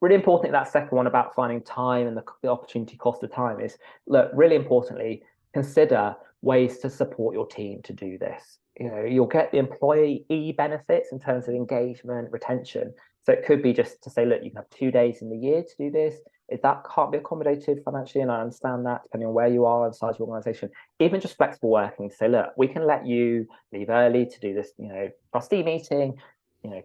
Really importantly, that second one about finding time and the opportunity cost of time is, look, really importantly, consider ways to support your team to do this. You'll get the employee benefits in terms of engagement, retention. So it could be just to say, look, you can have 2 days in the year to do this. if that can't be accommodated financially, and I understand that depending on where you are and size of your organization, even just flexible working to say, look, we can let you leave early to do this, trustee meeting,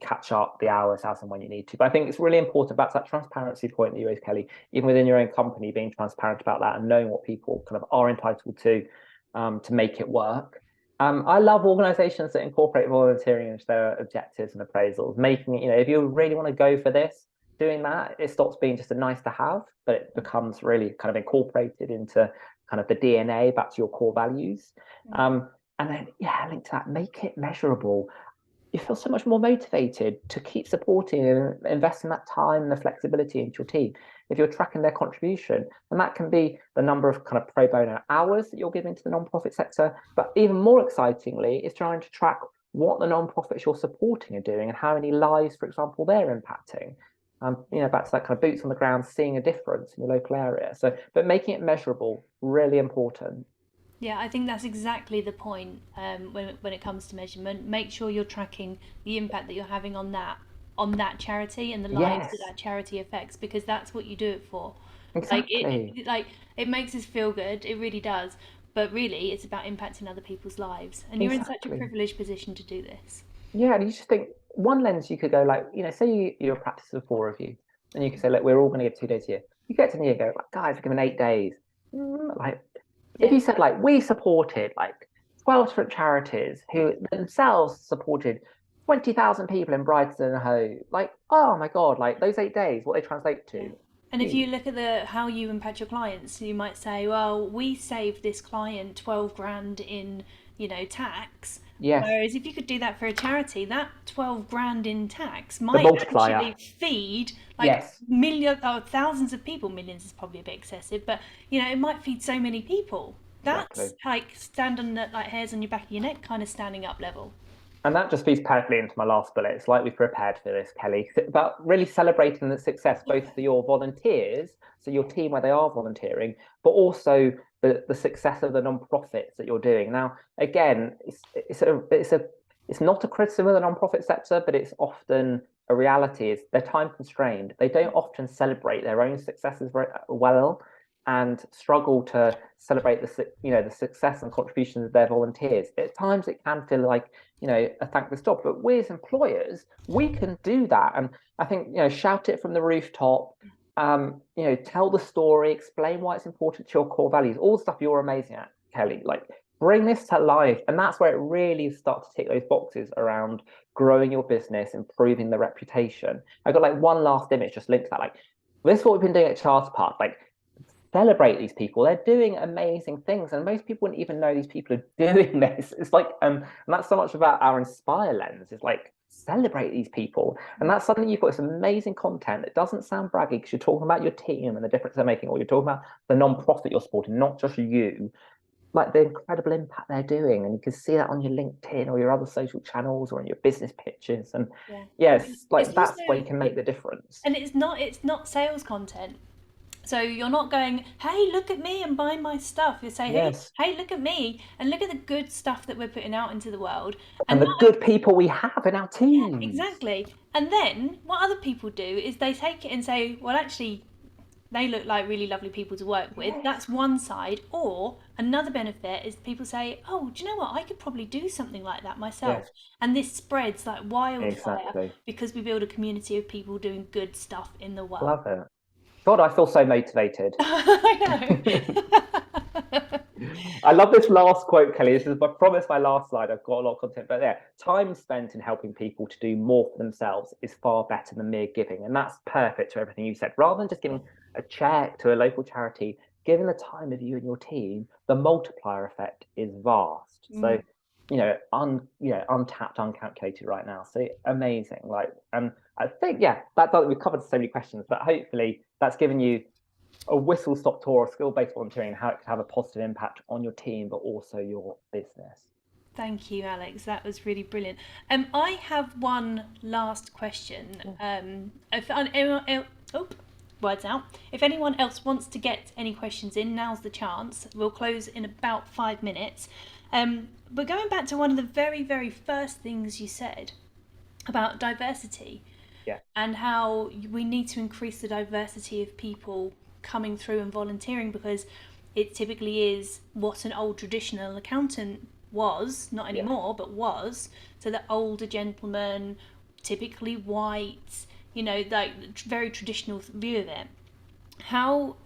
catch up the hours as and when you need to. But I think it's really important about that transparency point that you raised, Kelly, even within your own company, being transparent about that and knowing what people kind of are entitled to make it work. I love organizations that incorporate volunteering into their objectives and appraisals, making it, if you really want to go for this, doing that, it stops being just a nice to have, but it becomes really kind of incorporated into kind of the DNA, back to your core values. And then, linked to that, make it measurable. You feel so much more motivated to keep supporting and investing that time and the flexibility into your team if you're tracking their contribution. And that can be the number of kind of pro bono hours that you're giving to the nonprofit sector, but even more excitingly is trying to track what the nonprofits you're supporting are doing and how many lives, for example, they're impacting. Back to that kind of boots on the ground, seeing a difference in your local area. So, but making it measurable, really important. Yeah, I think that's exactly the point. When it comes to measurement, make sure you're tracking the impact that you're having on that charity and the lives that charity affects, because that's what you do it for. Exactly. It makes us feel good. It really does. But really, it's about impacting other people's lives, and you're in such a privileged position to do this. Yeah, and you just think one lens you could go like, say you're a practice of 4 of you, and you could say, look, we're all going to give 2 days a year. You get to the year, go like, guys, we're given 8 days. If you said like we supported like 12 different charities who themselves supported 20,000 people in Brighton and Hove, like, oh my God, like those 8 days, what they translate to. Yeah. And if you look at how you impact your clients, you might say, well, we saved this client 12 grand in, tax. Yes. Whereas if you could do that for a charity, that 12 grand in tax might actually feed thousands of people. Millions is probably a bit excessive, but it might feed so many people. That's like stand on like hairs on your back of your neck kind of standing up level. And that just feeds perfectly into my last bullet. It's like we've prepared for this, Kelly. It's about really celebrating the success, both for your volunteers, so your team where they are volunteering, but also the success of the non-profits that you're doing. Now, again, it's not a criticism of the non-profit sector, but it's often a reality. Is they're time constrained. They don't often celebrate their own successes very well, and struggle to celebrate the success and contributions of their volunteers. At times it can feel like a thankless job, but we as employers, we can do that. And I think shout it from the rooftop, tell the story, explain why it's important to your core values, all the stuff you're amazing at, Kelly. Like bring this to life, and that's where it really starts to tick those boxes around growing your business, improving the reputation. I got like one last image just linked to that. Like this is what we've been doing at Charterpath. Like celebrate these people. They're doing amazing things, and most people wouldn't even know these people are doing this. It's like, and that's so much about our Inspire lens. It's like celebrate these people, and that's something you've got this amazing content that doesn't sound braggy because you're talking about your team and the difference they're making, or you're talking about the non-profit you're supporting, not just you. Like the incredible impact they're doing, and you can see that on your LinkedIn or your other social channels or in your business pitches. And it's that's also, where you can make the difference. And it's not sales content. So you're not going, hey, look at me and buy my stuff. You say, hey, look at me and look at the good stuff that we're putting out into the world. And the good people we have in our team. Yeah, exactly. And then what other people do is they take it and say, well, actually, they look like really lovely people to work with. Yes. That's one side. Or another benefit is people say, oh, do you know what? I could probably do something like that myself. Yes. And this spreads like wildfire because we build a community of people doing good stuff in the world. Love it. God, I feel so motivated. I know. I love this last quote, Kelly. This is, I promise, my last slide. I've got a lot of content, but time spent in helping people to do more for themselves is far better than mere giving. And that's perfect to everything you said. Rather than just giving a check to a local charity, giving the time of you and your team, the multiplier effect is vast. So, untapped, uncalculated right now. So amazing. And I think, we've covered so many questions, but hopefully that's given you a whistle-stop tour of skill-based volunteering and how it can have a positive impact on your team, but also your business. Thank you, Alex. That was really brilliant. I have one last question. Words out. If anyone else wants to get any questions in, now's the chance. We'll close in about 5 minutes. But going back to one of the very, very first things you said about diversity, and how we need to increase the diversity of people coming through and volunteering, because it typically is what an old traditional accountant was, not anymore, but was. So the older gentleman, typically white, you know, like very traditional view of it. How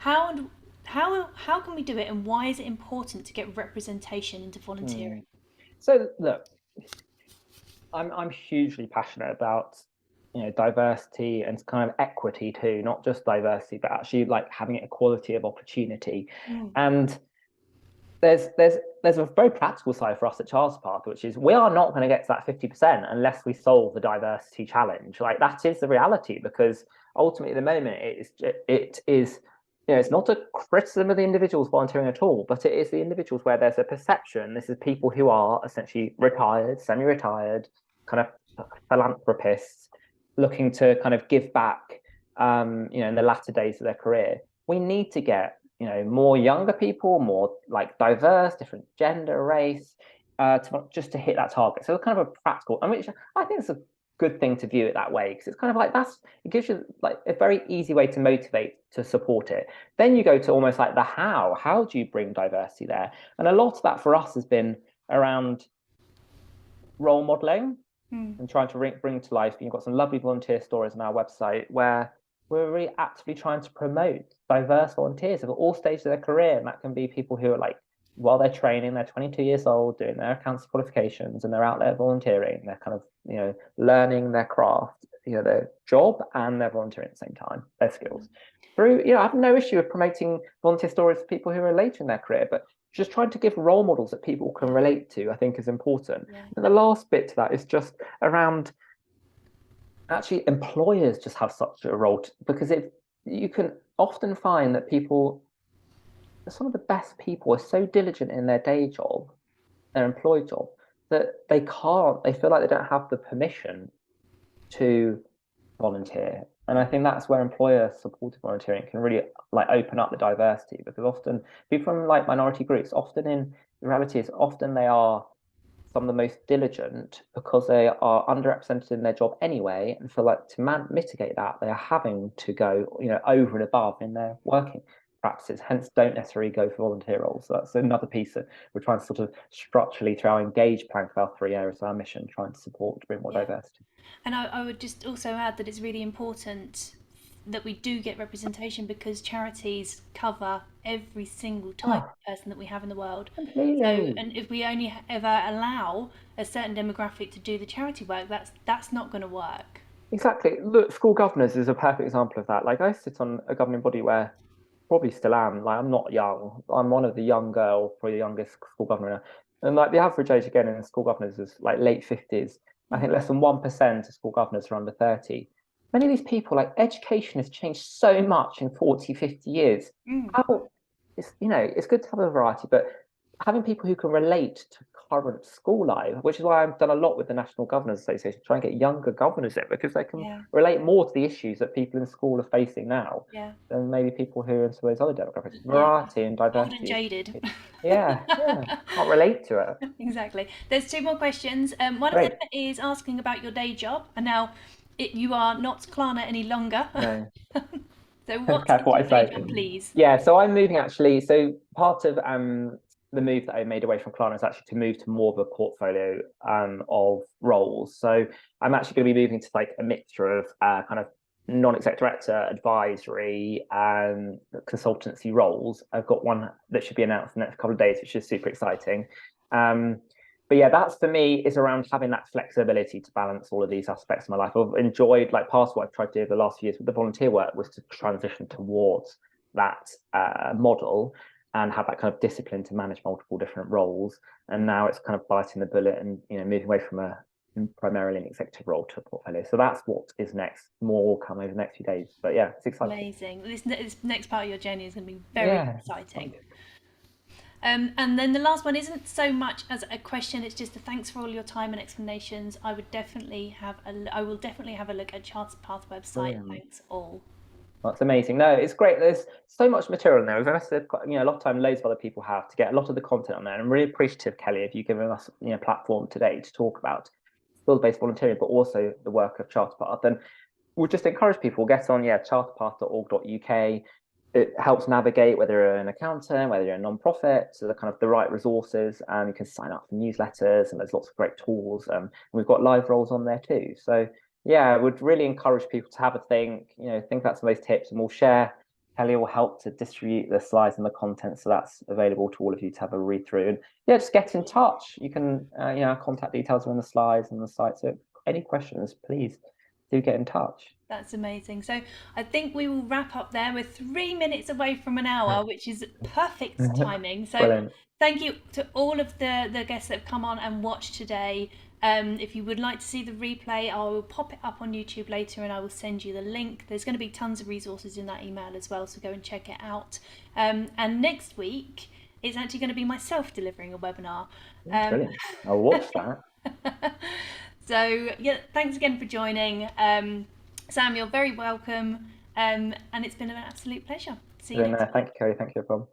can we do it, and why is it important to get representation into volunteering? So look, I'm hugely passionate about, you know, diversity and kind of equity too, not just diversity, but actually like having equality of opportunity. And there's a very practical side for us at Charterpath, which is we are not going to get to that 50% unless we solve the diversity challenge. Like, that is the reality, because ultimately at the moment it is, you know, it's not a criticism of the individuals volunteering at all, but it is the individuals where there's a perception this is people who are essentially retired, semi-retired, kind of philanthropists looking to kind of give back, you know, in the latter days of their career. We need to get, you know, more younger people, more like diverse, different gender, race, to hit that target. So it's kind of a practical, and which I think it's a good thing to view it that way, because it's kind of like it gives you like a very easy way to motivate to support it. Then you go to almost like the how do you bring diversity there? And a lot of that for us has been around role modeling and trying to bring to life. You've got some lovely volunteer stories on our website where we're really actively trying to promote diverse volunteers of all stages of their career. And that can be people who are like, while they're training, they're 22 years old, doing their accounts qualifications, and they're out there volunteering. They're kind of, you know, learning their craft, you know, their job, and they're volunteering at the same time, their skills. Through, you know, I have no issue with promoting volunteer stories for people who are later in their career, but just trying to give role models that people can relate to, I think, is important. And the last bit to that is just around, actually, employers just have such a role because you can often find that people, some of the best people, are so diligent in their day job, their employed job, that they feel like they don't have the permission to volunteer. And I think that's where employer supported volunteering can really like open up the diversity, because often people from like minority groups, often in the reality is often they are some of the most diligent because they are underrepresented in their job anyway, and feel like to mitigate that they are having to go, you know, over and above in their working practices, hence don't necessarily go for volunteer roles. So that's another piece that we're trying to sort of structurally through our engage plank of our 3 areas of our mission, trying to support to bring more diversity. And I would just also add that it's really important that we do get representation, because charities cover every single type of person that we have in the world. Completely. So, and if we only ever allow a certain demographic to do the charity work, that's not going to work. Exactly. Look, school governors is a perfect example of that. Like, I sit on a governing body where probably still am. Like, I'm not young. I'm one of the young girls, probably the youngest school governor. And like the average age again in school governors is like late 50s. I think less than 1% of school governors are under 30. Many of these people, like, education has changed so much in 40, 50 years. It's, you know, it's good to have a variety, but having people who can relate to current school life, which is why I've done a lot with the National Governors Association, try and get younger governors in, because they can relate more to the issues that people in school are facing now than maybe people who are in some of those other demographics. Variety and diversity. Old and jaded. Can't relate to it. Exactly. There's 2 more questions. One of them is asking about your day job, and now you are not Klarna any longer. No. So what's your day job, please? Yeah, so I'm moving actually. So part of the move that I made away from Klarna is actually to move to more of a portfolio of roles. So I'm actually going to be moving to like a mixture of kind of non-exec director, advisory, consultancy roles. I've got one that should be announced in the next couple of days, which is super exciting. But yeah, that's for me is around having that flexibility to balance all of these aspects of my life. I've enjoyed, like, part of what I've tried to do the last few years with the volunteer work was to transition towards that model and have that kind of discipline to manage multiple different roles. And now it's kind of biting the bullet and, you know, moving away from primarily an executive role to a portfolio. So that's what is next. More will come over the next few days. But yeah, it's exciting. Amazing. This next part of your journey is going to be very exciting. And then the last one isn't so much as a question, it's just a thanks for all your time and explanations. I will definitely have a look at Charterpath website. Thanks all. That's amazing. No, it's great. There's so much material in there. We've invested, you know, a lot of time, loads of other people have, to get a lot of the content on there. And I'm really appreciative, Kelly, of you giving us, you know, a platform today to talk about skills-based volunteering, but also the work of Charterpath. And we'll just encourage people, get on, charterpath.org.uk. It helps navigate whether you're an accountant, whether you're a non-profit, so the kind of the right resources, and you can sign up for newsletters, and there's lots of great tools. And we've got live roles on there too. So yeah, I would really encourage people to have a think, think about some of those tips, and we'll share. Kelly will help to distribute the slides and the content, so that's available to all of you to have a read through. And yeah, just get in touch. You can, contact details are on the slides and the site. So any questions, please do get in touch. That's amazing. So I think we will wrap up there. We're 3 minutes away from an hour, which is perfect timing. So Brilliant. Thank you to all of the guests that have come on and watched today. If you would like to see the replay, I will pop it up on YouTube later and I will send you the link. There's going to be tons of resources in that email as well, so go and check it out. And next week, it's actually going to be myself delivering a webinar. Brilliant. I'll watch that. So, yeah, thanks again for joining. Sam, you're very welcome. And it's been an absolute pleasure. See you next week. Thank you, Kerry. Thank you, Bob.